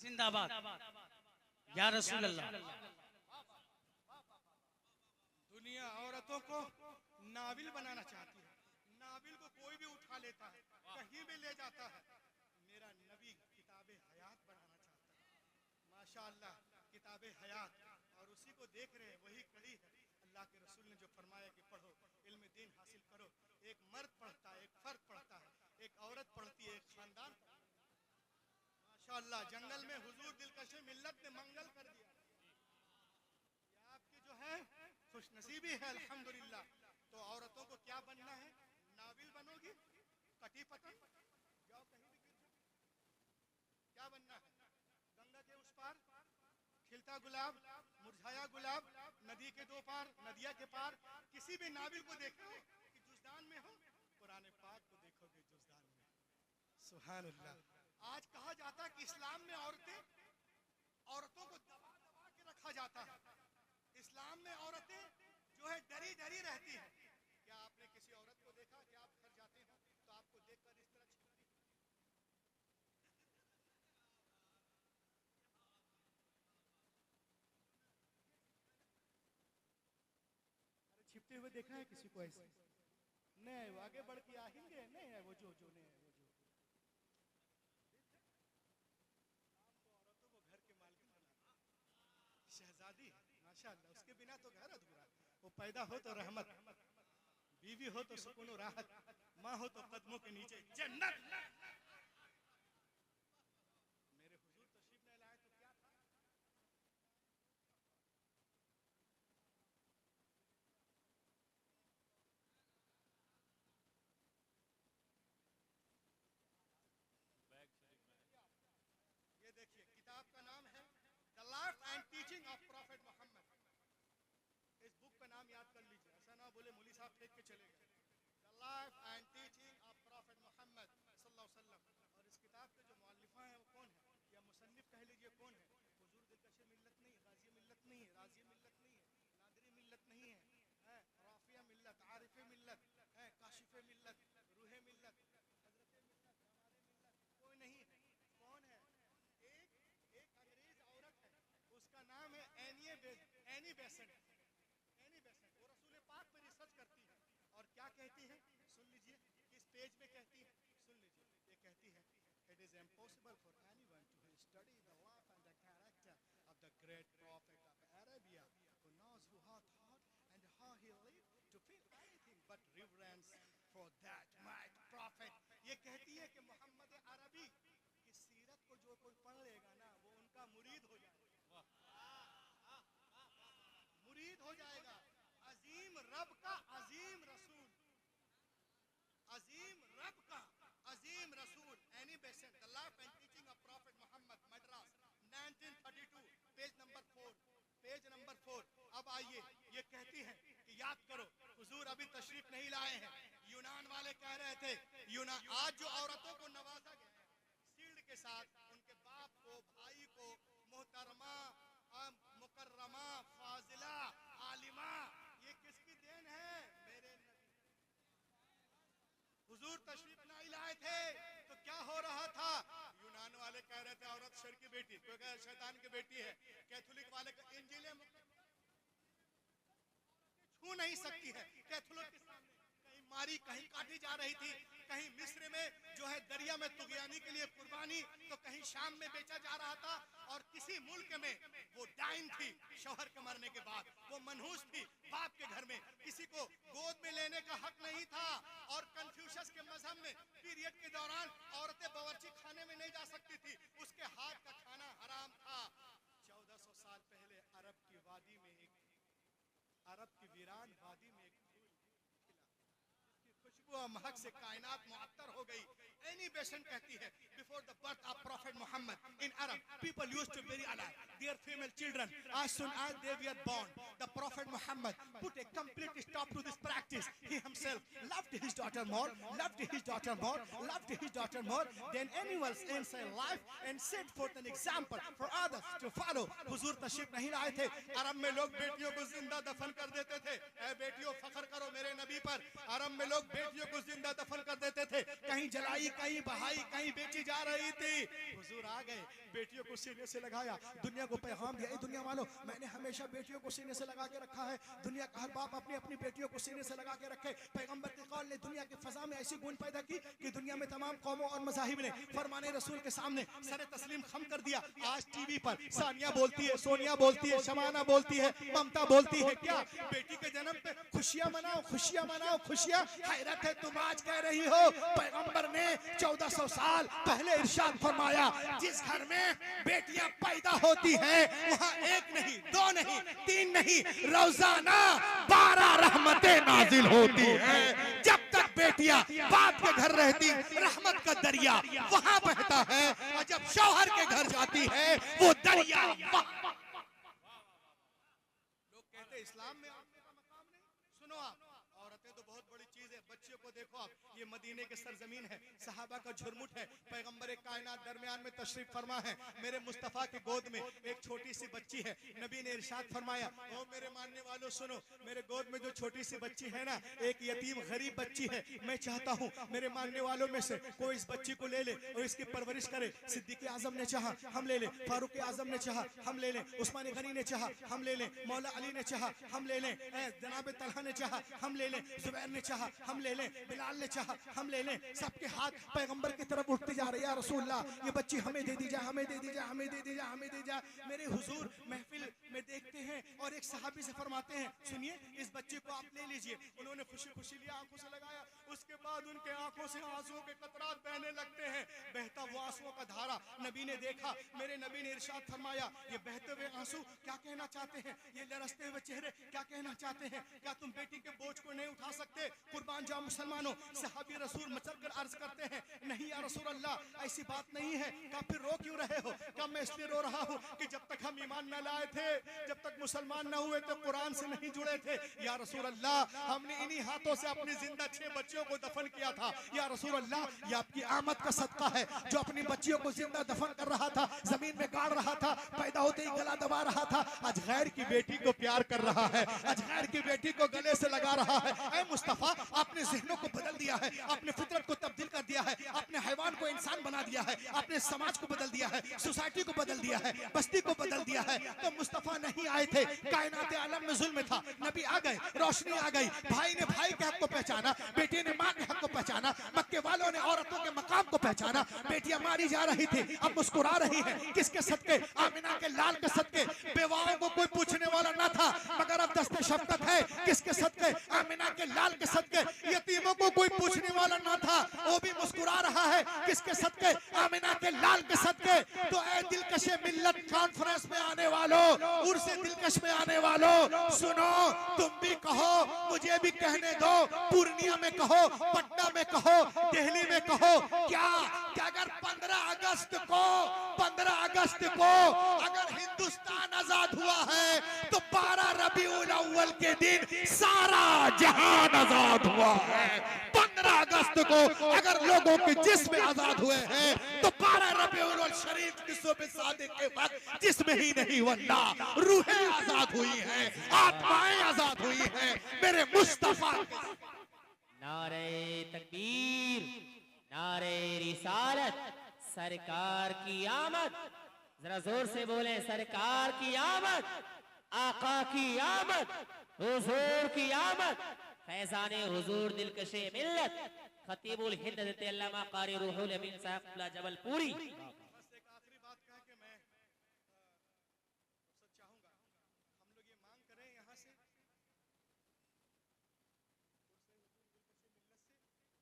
जिंदाबाद, या रसूल अल्लाह। दुनिया औरतों को नाविल बनाना चाहती है, नाविल को कोई भी उठा लेता है, कहीं भी ले जाता है। मेरा नबी किताबे हयात बनाना चाहता है। माशाअल्लाह किताबे हयात, और उसी को देख रहे हैं, वही कड़ी है। अल्लाह के रसूल ने जो फरमाया कि पढ़ो, इल्म दीन हासिल करो। एक मर्द पढ़ता है, एक फर्द पढ़ता है, एक औरत पढ़ती है, एक खानदान। माशाअल्लाह जंगल में हुजूर दिलकश मिल्लत ने मंगल कर दिया। ये आपकी जो है कटी पतन जाओ कहीं भी गिर जाओ। क्या बनना है? गंगा के उस पार खिलता गुलाब, मुरझाया गुलाब, नदी के दो पार, नदिया के पार। किसी भी नाविल को देखो कि जुजदान में हो, कुरान पाक को देखोगे जुजदान में। सुभान अल्लाह। आज कहा जाता है कि इस्लाम में औरतों को दबा दबा के रखा जाता है। इस्लाम में औरतें जो है डरी डरी रहती हैं। क्या आपने किसी औरत को देखा कि आप घर जाते हो तो आपको देखकर इस तरह छिपती है? छिपते हुए देखा है किसी को ऐसे? नहीं, वो आगे बढ़ के आएंगे नहीं है, वो जो नहीं है, वो जो औरतों को घर के मालकिन बनाता है। शहजादी माशाअल्लाह, उसके बिना तो घर अधूरा। वो पैदा हो तो रहमत, बीवी हो तो सुकून और राहत, माँ हो तो कदमों के नीचे जन्नत। मेरे हुजूर तशरीफ नहीं लाए तो क्या था? बैग शरीफ में ये देखिए, किताब का नाम है the life and teaching of prophet Mohammed. इस बुक का नाम याद कर लीजिए, ऐसा ना बोले मौली साहब फेंक के चले गए। The life and teaching of prophet Mohammed सल्लल्लाहु अलैहि वसल्लम। और इस किताब के जो मुअल्लिफा हैं वो कौन है, या मुसन्निफ कह लीजिए कौन है? हुजूर दिलकश मिल्लत नहीं, गाजी मिल्लत नहीं है, राजी मिल्लत नहीं है, नादरी मिल्लत नहीं है, राफिया मिल्लत, आरिफ मिल्लत है, काशिफ मिल्लत, रूह मिल्लत, हजरत मिल्लत, हमारे मिल्लत कोई नहीं है। कौन है? एक अंग्रेज औरत है, उसका नाम है एनी बेसेंट। वो रसूल पाक पे रिसर्च करती है और क्या कहती है सुन लीजिए। किस पेज पे कहती है सुन लीजिए। ये कहती है, it is impossible for anyone to study the life and the character of the great prophet of Arabia who knows who how thought and how he lived to feel anything but reverence for that might prophet। ये कहती है कि मोहम्मद अरबी की सीरत को जो कोई पढ़ लेगा ना, वो उनका मुरीद हो जाएगा, मुरीद हो जाएगा। अजीम रब का अजीम रसूल, अजीम रब का अजीम रसूल। Annie Besant, the life and teaching of prophet Mohammed, Madras 1932, page number 4, page number 4। अब आइए, ये कहती है कि याद करो, हुजूर अभी तशरीफ नहीं लाए हैं। यूनान वाले कह रहे थे, आज जो औरतों को नवाजा गया शील्ड के साथ, उनके बाप को, भाई को, मोहतरमा, मुकर्रमा, फाजिला, आलिमा, ये किसकी देन है? मेरे हुजूर तशरीफ नहीं लाए थे तो क्या हो रहा था? यूनान वाले कह रहे थे औरत शर की बेटी, कोई कह शैतान की बेटी है। कैथोलिक वाले का इंजील छू नहीं सकती है। कैथोलिक के सामने कहीं मारी, कहीं काटी जा रही थी, कहीं मिस्र में जो है दरिया में तुगयानी के लिए कुर्बानी, तो कहीं शाम में बेचा जा रहा था, और किसी मुल्क में वो डाइन थी शौहर के मरने के बाद, वो मनहूस थी बाप के घर में, किसी को गोद में लेने का हक नहीं था। और कन्फ्यूशस के मजहब में पीरियड के दौरान औरतें बावर्ची खाने में नहीं जा सकती थी, उसके हाथ का खाना हराम था। 1400 साल पहले अरब की वादी में, अरब की वीरान वादी में एक खुशबू और महक से कायनात मुअत्तर हो गई। एनी बेसेंट कहती है, before the birth of prophet Mohammed in Arab people used to bury alive their female children as soon as they were born. The prophet Muhammad put a complete stop to this practice. He himself loved his daughter more, loved his daughter more, loved his daughter more than anyone else in life, and set forth an example for others to follow. हुजूर तशरीफ नहीं लाए थे, अरब में लोग बेटियों को जिंदा दफन कर देते थे। ऐ बेटियों फख्र करो मेरे नबी पर। अरब में लोग बेटियों को जिंदा दफन कर देते थे, कहीं जलाई, कहीं बहाई, कहीं बेची जा रही थी। हुजूर आ गए, बेटियों को सीने से लगाया, दुनिया को पैगाम दिया, दुनिया वालों मैंने हमेशा बेटियों को सीने से लगा के रखा है। दुनिया का हर बाप अपनी अपनी बेटियों को सीने से लगा के रखे। पैगंबर के कौल ने दुनिया की फजा में ऐसी गूंज पैदा की कि दुनिया में तमाम कौमों और मज़ाहिब ने फरमाने रसूल के सामने सर तस्लीम खम कर दिया। आज टीवी पर सानिया बोलती है, सोनिया बोलती है, शमाना बोलती है, ममता बोलती है, क्या बेटी के जन्म पे खुशियां मनाओ, खुशियां मनाओ, खुशियां। हैरत है तुम आज कह रही हो, पैगंबर ने 1400 साल पहले इरशाद फरमाया, जिस घर में बेटियां पैदा होती हैं वहां एक नहीं, दो नहीं, तीन नहीं, रोजाना 12 रहमतें नाजिल होती हैं। जब तक बेटियां बाप के घर रहती, रहमत का दरिया वहां बहता है, और जब शौहर के घर जाती है वो दरिया लोग कहते हैं इस्लाम में औरतों का मकाम नहीं। सुनो आप, औरतें तो बहुत बड़ी चीज है। बच्चियों को देखो आप, ये मदीने के सरजमीन है, सहाबा का झुरमुट है, पैगंबर कायनात दरमियान में तशरीफ फरमा है। मेरे मुस्तफा की गोद में एक छोटी सी बच्ची है। नबी ने इरशाद फरमाया, ओ मेरे मानने वालों सुनो, मेरे गोद में जो छोटी सी बच्ची है ना, एक यतीम गरीब बच्ची है। मैं चाहता हूँ मेरे मानने वालों में से कोई इस बच्ची को ले ले और इसकी परवरिश करे। सिद्दीक आजम ने चाहा हम ले लें, फारूक आजम ने चाहा हम ले लें, उस्मान गनी ने चाहा हम ले लें, मौला अली ने चाहा हम ले लें, जनाब तलहा ने चाहा हम ले लें, जुबैर ने चाहा हम ले लें, बिलाल ने चाहा हम ले लें। सबके हाथ पैगंबर की तरफ उठते जा रहे हैं, या रसूलल्लाह ये बच्ची हमें दे दी जाए, हमें दे दी जाए, हमें दे दी जाए, हमें दे जाए। मेरे हुजूर महफिल में देखते हैं और एक सहाबी से फरमाते हैं, सुनिए इस बच्चे को आप ले लीजिए। उन्होंने खुशी खुशी लिया, आंखों से लगाया, उसके बाद उनके आंखों से आंसुओं के कतरात बहने लगते हैं। बहता वो आंसुओं का धारा नबी ने देखा, मेरे नबी ने इरशाद फरमाया, ये बहते हुए आंसू क्या कहना चाहते हैं, ये लरसते हुए चेहरे क्या कहना चाहते हैं? क्या तुम बेटी के बोझ को नहीं उठा सकते? कुर्बान जाओ मुसलमानों। सहाबी रसूल मचल कर अर्ज करते हैं, नहीं या रसूल अल्लाह ऐसी बात नहीं है। क्या फिर रो क्यों रहे हो? क्या मैं इसलिए रो रहा हूँ कि जब तक हम ईमान न लाए थे, जब तक मुसलमान न हुए थे, कुरान से नहीं जुड़े थे, या रसूल अल्लाह हमने इन्हीं हाथों से अपनी जिंदा 6 बच्चियों को दफन किया था। या रसूल अल्लाह ये आपकी आमद का सदका है, जो अपनी बच्चियों को जिंदा दफन कर रहा था, जमीन में गाड़ रहा था, पैदा होते ही गला दबा रहा था, आज गैर की बेटी को प्यार कर रहा है, आज गैर की बेटी को गले से लगा रहा है। ऐ मुस्तफा आपने ज़हनों को बदल दिया है, आपने फितरत को तब्दील कर दिया है, आपने हैवान को इंसान बना दिया है, आपने समाज को बदल दिया है, सोसाइटी को बदल दिया है, बस्ती को बदल दिया है। तो मुस्तफा नहीं आए थे, कायनात आलम में जुल्म था, नबी आ गए, रोशनी आ गई, भाई ने भाई के हक को पहचाना, बेटी ने माँ के हक को पहचाना, मक्के वालों ने औरतों के मकाम को पहचाना। बेटियां मारी जा रही थी, अब मुस्कुरा रही है, किसके सदके? आमिना के लाल के सदके। बेवाओं को कोई पूछने वाला ना था, मगर अब दस्ते शफकत है, किसके सदके? आमिना के लाल के सदके। यतीमों को कोई पूछने वाला ना था, वो भी मुस्कुरा रहा है, किसके सदके? आमिना के लाल के सदके। तो ऐ दिलकश मिल्लत कॉन्फ्रेंस में आने वालों, उर्स दिलकश में आने वालों, सुनो, तुम भी कहो, मुझे भी कहने दो, पूर्णिया में कहो, पटना में कहो, दिल्ली में कहो, क्या अगर 15 अगस्त को अगर हिंदुस्तान आजाद हुआ है तो 12 रबीउल अव्वल के दिन सारा जहान आजाद हुआ है। 15 अगस्त को अगर लोगों के जिस्म आजाद हुए हैं तो 12 रबीउल अव्वल शरीफ की सुबह सादिक के वक्त जिस्म ही नहीं वल्ला रूहें आजाद हुई हैं, आत्माएं आजाद हुई हैं। मेरे मुस्तफा नारे तकबीर, नारे रिसालत, सरकार की आमद, जरा जोर से बोले, सरकार की आमद, आका की आमद, हुजूर की आमद, फैजाने हुजूर दिलकशे मिल्लत, खतीबुल हिंद हज़रत अल्लामा कारी रूहुल अमीन साहब क़िबला जबलपुरी। बस एक आखिरी बात कह के मैं रुखसत चाहूंगा। हम लोग ये मांग करें यहाँ से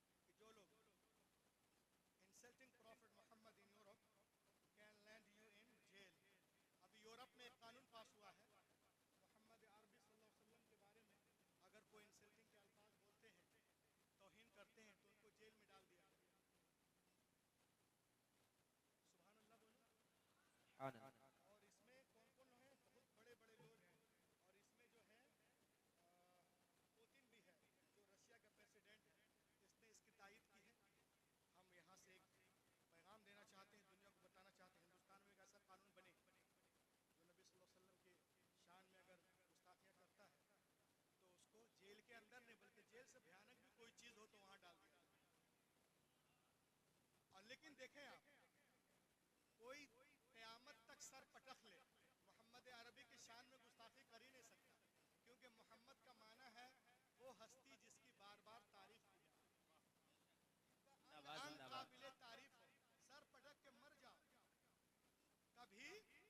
कि जो लोग insulting prophet Mohammed in Europe can land you in jail. अभी यूरोप में एक कानून पास हुआ है, मोहम्मद अरबी सल्लल्लाहु अलैहि वसल्लम के बारे में अगर कोई इंसल्टिंग के अल्फाज बोलते हैं, तौहीन करते हैं, तो उनको जेल में डाल दिया। सुभान अल्लाह बोलो। और इसमें कौन कौन है? बहुत बड़े बड़े लोग हैं, और इसमें जो है पुतिन भी है, जो रशिया का प्रेसिडेंट है, इसने इसकी तायीद की है। हम यहाँ से एक पैगाम देना चाहते हैं, दुनिया को बताना चाहते हैं, हिंदुस्तान में एक ऐसा कानून बने जो नबी सल्लल्लाहु अलैहि वसल्लम के शान में अगर गुस्ताखियाँ करता है तो उसको जेल के अंदर नहीं, बल्कि जेल से भयानक भी कोई चीज़ हो तो वहाँ डाल दिया। और लेकिन देखें आप, कोई क़यामत तक सर पटक ले, मोहम्मद अरबी की शान में गुस्ताखी कर ही नहीं सकता, क्योंकि मोहम्मद का माना है वो हस्ती जिसकी बार बार तारीफ की जाए, काबिले तारीफ हो, सर पटक के मर जाओ, कभी इनकी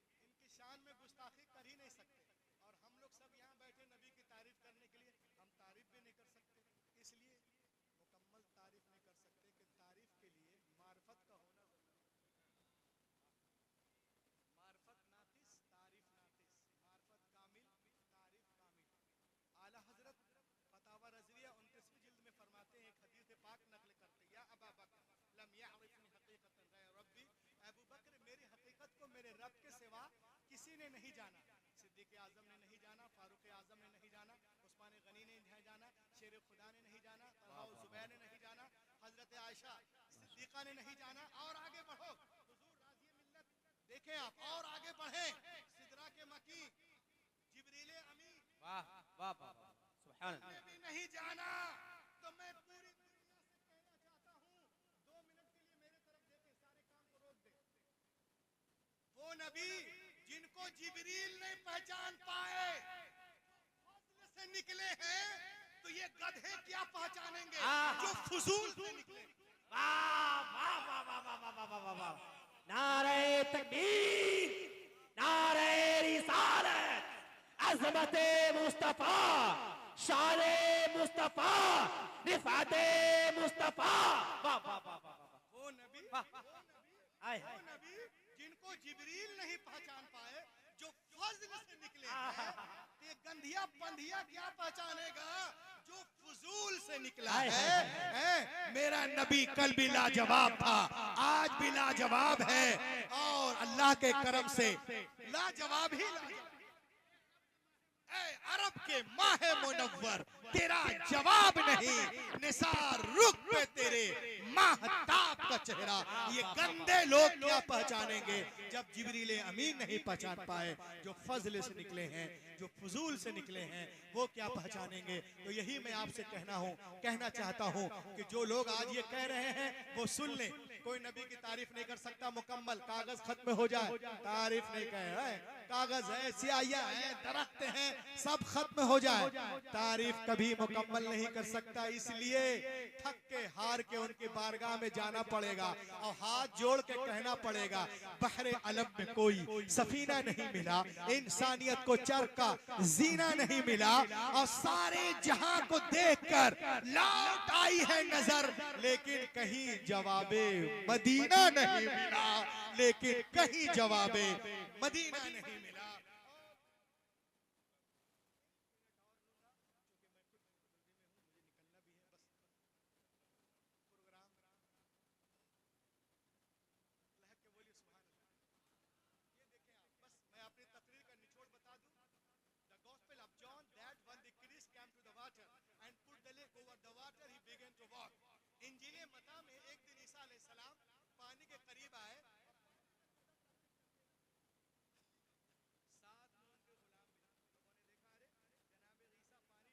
शान में गुस्ताखी कर ही नहीं सकते। और हम लोग सब यहाँ बैठे नबी की तारीफ करने के लिए, हम तारीफ भी नहीं कर सकते, इसलिए मुकम्मल तारीफ नहीं कर सकते कि तारीफ के लिए मार्फत का होना जरूरी है। मार्फत नातिस, तारीफ नातिस, मार्फत कामिल, तारीफ कामिल। आला हजरत फतावा रज़विया 29वीं जिल्द में फरमाते हैं, एक हदीस रब के सिवा किसी ने नहीं जाना। सिद्दीक आजम ने नहीं जाना, फारूक आजम ने नहीं जाना, उस्मान गनी ने नहीं जाना, शेर खुदा ने नहीं जाना, तलहा और जुबैर ने नहीं जाना, हजरत आयशा सिद्दीका ने नहीं जाना। और आगे बढ़ो, हुजूर राज़ी मिल्लत देखें आप, और आगे बढ़े, सिदरा के मकी जिब्रील अमीन वाह वाह वाह वाह, सुभान अल्लाह। ने भी नहीं जाना। तो मैं पूरी दुनिया से कहना चाहता हूँ, 2 मिनट के लिए मेरे तरफ देखें, सारे काम को रोक दे। वो नबी जिनको जिब्रील नहीं पहचान पाए, फजल से निकले हैं, तो ये गधे क्या पहचानेंगे जो फजूल से निकले। वाह वाह वाह वाह वाह वाह वाह वाह वाह, नारे तकबीर, नारे रिसालत, अज़मते मुस्तफा, शाने मुस्तफा, रिफाते मुस्तफा। वाह वाह वाह वाह वाह, वो नबी आए वो नबी जिनको जिब्रील नहीं पहचान पाए, जो फजल से निकले हैं, तो ये गंधिया बंधिया क्या पहचानेगा जो फजूल से निकला है। मेरा नबी कल भी लाजवाब था, आज भी लाजवाब है, और अल्लाह के करम से लाजवाब ही लाजवाब। ऐ अरब के माह मुनव्वर, तेरा जवाब नहीं, निसार रुख पे तेरे माहताब का चेहरा। ये गंदे लोग क्या पहचानेंगे जब जिब्रील अमीन नहीं पहचान पाए, जो फजल से निकले हैं, जो फजूल से निकले हैं, वो क्या पहचानेंगे। तो यही मैं आपसे कहना चाहता हूँ कि जो लोग आज ये कह रहे हैं वो सुन लें। कोई नबी की तारीफ नहीं कर सकता मुकम्मल, कागज खत्म हो जाए तारीफ नहीं कह रहे, कागज है, स्याहियां है, दरख्त हैं, सब खत्म हो जाए, तारीफ कभी मुकम्मल नहीं कर सकता। इसलिए थक के हार के उनकी बारगाह में जाना पड़ेगा और हाथ जोड़ के कहना पड़ेगा, बहरे अलम में कोई सफीना नहीं मिला, इंसानियत को चरका जीना नहीं मिला, और सारे जहां को देखकर लौट आई है नजर, लेकिन कहीं जवाबे मदीना नहीं मिला, लेकिन कहीं जवाबे मदीना नहीं मिला। मैं अपनी तकरीर का निचोड़ बता दूं। The Gospel of John, that when the Christ came to the water and put the leg over the water, he began to walk. इंजीले मत्ता में एक दिन ईसा अलैहिस्सलाम पानी के करीब आए, साथ में उनके गुलाम भी। लोगों ने देखा, अरे जनाब ईसा पानी पे इस तरह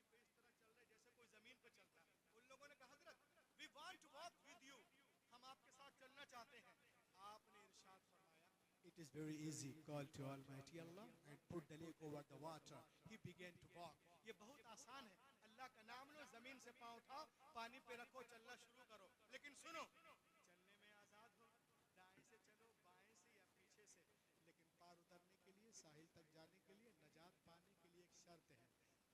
चल रहे जैसे कोई जमीन पे चलता है। उन लोगों ने कहा, हजरत we want to walk with you, हम आपके साथ चलना चाहते हैं। आपने इरशाद फरमाया, it is very easy, call to Almighty Allah and put the leg over the water. He began to walk. ये बहुत आसान है, अल्लाह का नाम लो, जमीन से पांव उठाओ, पानी पे रखो, चलना शुरू करो। लेकिन सुनो, चलने में आजाद हो, दाएं से चलो, बाएं से या पीछे से, लेकिन पार उतरने के लिए, साहिल तक जाने के लिए, नजात पाने के लिए एक शर्त है,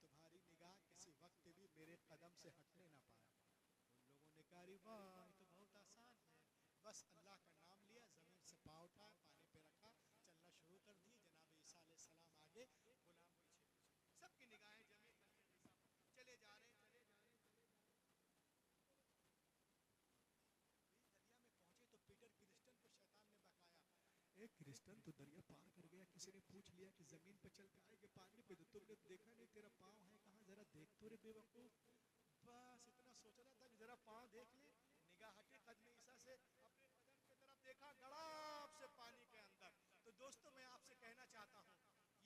तुम्हारी निगाह किसी वक्त भी मेरे कदम से हटने ना पाए। उन लोगों ने कहा, वाह ये तो बहुत आसान है, बस अल्लाह का नाम लिया, जमीन से पांव उठाया, पानी पे रखा, चलना शुरू कर दिए। जनाब ईसा अलैहिस्सलाम आगे, गुलाम पीछे, सबकी निगाहें जमीन पर, चले जा रहे हैं, दरिया में पहुंचे तो पीटर क्रिस्टन को शैतान ने बकाया, एक क्रिस्टन तो दरिया पार कर गया, किसी ने पूछ लिया कि जमीन पे चल के आएगा पानी पे, तो तुमने देखा नहीं तेरा पाँव है कहाँ, जरा देख तो रे बेवकूफ। बस इतना सोच रहा था कि जरा पाँव देख ले, निगाह हटे कदम ईसा से, अपने बदन की तरफ देखा, गड़ाप से पानी के अंदर। तो दोस्तों मैं आपसे कहना चाहता हूँ,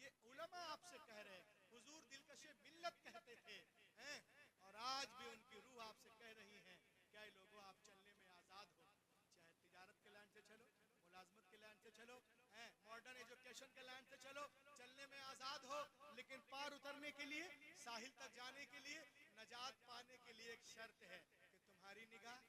ये उलमा आपसे कह रहे हैं, हुजूर दिलकशे मिल्लत कहते थे, हैं, और आज भी उनकी रूह आपसे कह रही है, क्या लोगों आप चलने में आजाद हो, चाहे तिजारत के लाइन से चलो, मुलाजमत के लाइन से चलो, हैं, मॉडर्न एजुकेशन के लाइन से चलो, चलने में आजाद हो, लेकिन पार उतरने के लिए, साहिल तक जाने के लिए, नजात पाने के लिए एक शर्त है कि तुम्हारी निगाह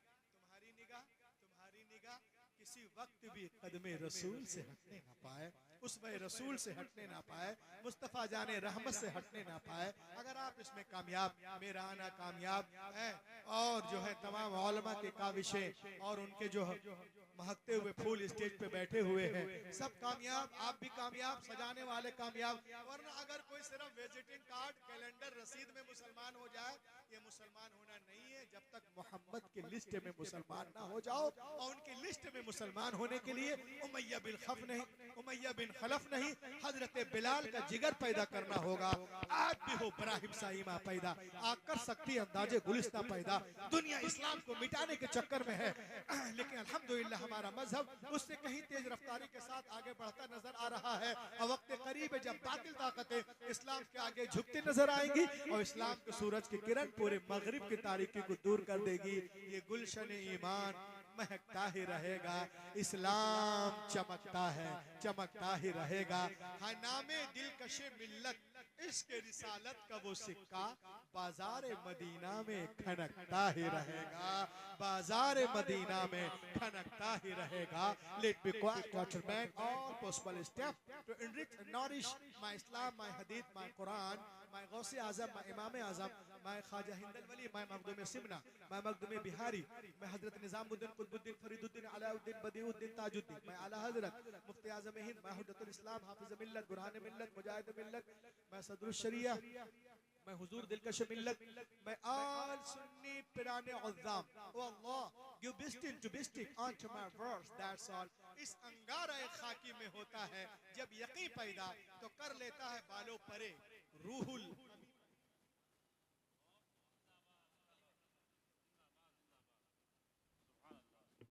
किसी वक्त भी कदमे रसूल से हटने ना पाए, उसमें रसूल से हटने ना पाए, मुस्तफ़ा जाने रहमत से हटने ना पाए। अगर आप इसमें कामयाब, मेरा आना कामयाब है, और जो है तमाम उलमा के काविशें और उनके जो महकते हुए फूल स्टेज पे बैठे हुए हैं, सब कामयाब, आप भी कामयाब, सजाने वाले कामयाब। वरना अगर कोई सिर्फ विजिटिंग कार्ड, कैलेंडर, रसीद में मुसलमान हो जाए, ये मुसलमान होना नहीं है। जब तक मोहम्मद की लिस्ट में मुसलमान ना हो जाओ, और उनकी लिस्ट में मुसलमान होने के लिए उमैया बिन खलफ नहीं, हजरत बिलाल का जिगर पैदा करना होगा। आज भी हो इब्राहिम साइमा पैदा, आग कर सकती अंदाजे गुलिस्ता पैदा। दुनिया इस्लाम को मिटाने के चक्कर में है, लेकिन अल्हम्दुलिल्लाह हमारा मजहब उससे कहीं तेज रफ्तारी के साथ आगे बढ़ता नजर आ रहा है। और वक्त करीब है जब बातिल ताकतें इस्लाम के आगे झुकते नजर आएंगी और इस्लाम के सूरज की किरण पूरे मगरिब की तारीकी को दूर कर देगी। ये गुलशन ईमान महकता ही रहेगा, इस्लाम चमकता ही रहेगा। हाँ, नामे दिलकशे मिल्लत इसके रिसालत का वो सिक्का बाजार मदीना में खनकता ही रहेगा, बाजार मदीना में खनकता ही रहेगा। Let me quarterback all possible steps to enrich and nourish my Islam, my Hadith, my Quran, my Gausi Azam, my Imam Azam, my Khaja Hindal Wali, my Makhdoom Simna, my Makhdoom Bihari, my Hazrat Nizamuddin Qutbuddin Fariduddin Alauddin Badiuddin Tajuddin, my Ala Hazrat Mufti Azam Hind, my Hudatul Islam Hafiz Millat Burhan Millat Mujahid Millat, my Sadrul Sharia, मैं हुजूर दिलकश मिल्लत, मैं आल सुन्नी पिराने उज़्ज़ाम। ओ अल्लाह, give bistin to bistic onto my verse, that's all। इस अंगारा खाकी में होता है जब यकीन पैदा, तो कर लेता है बालों परे रूहुल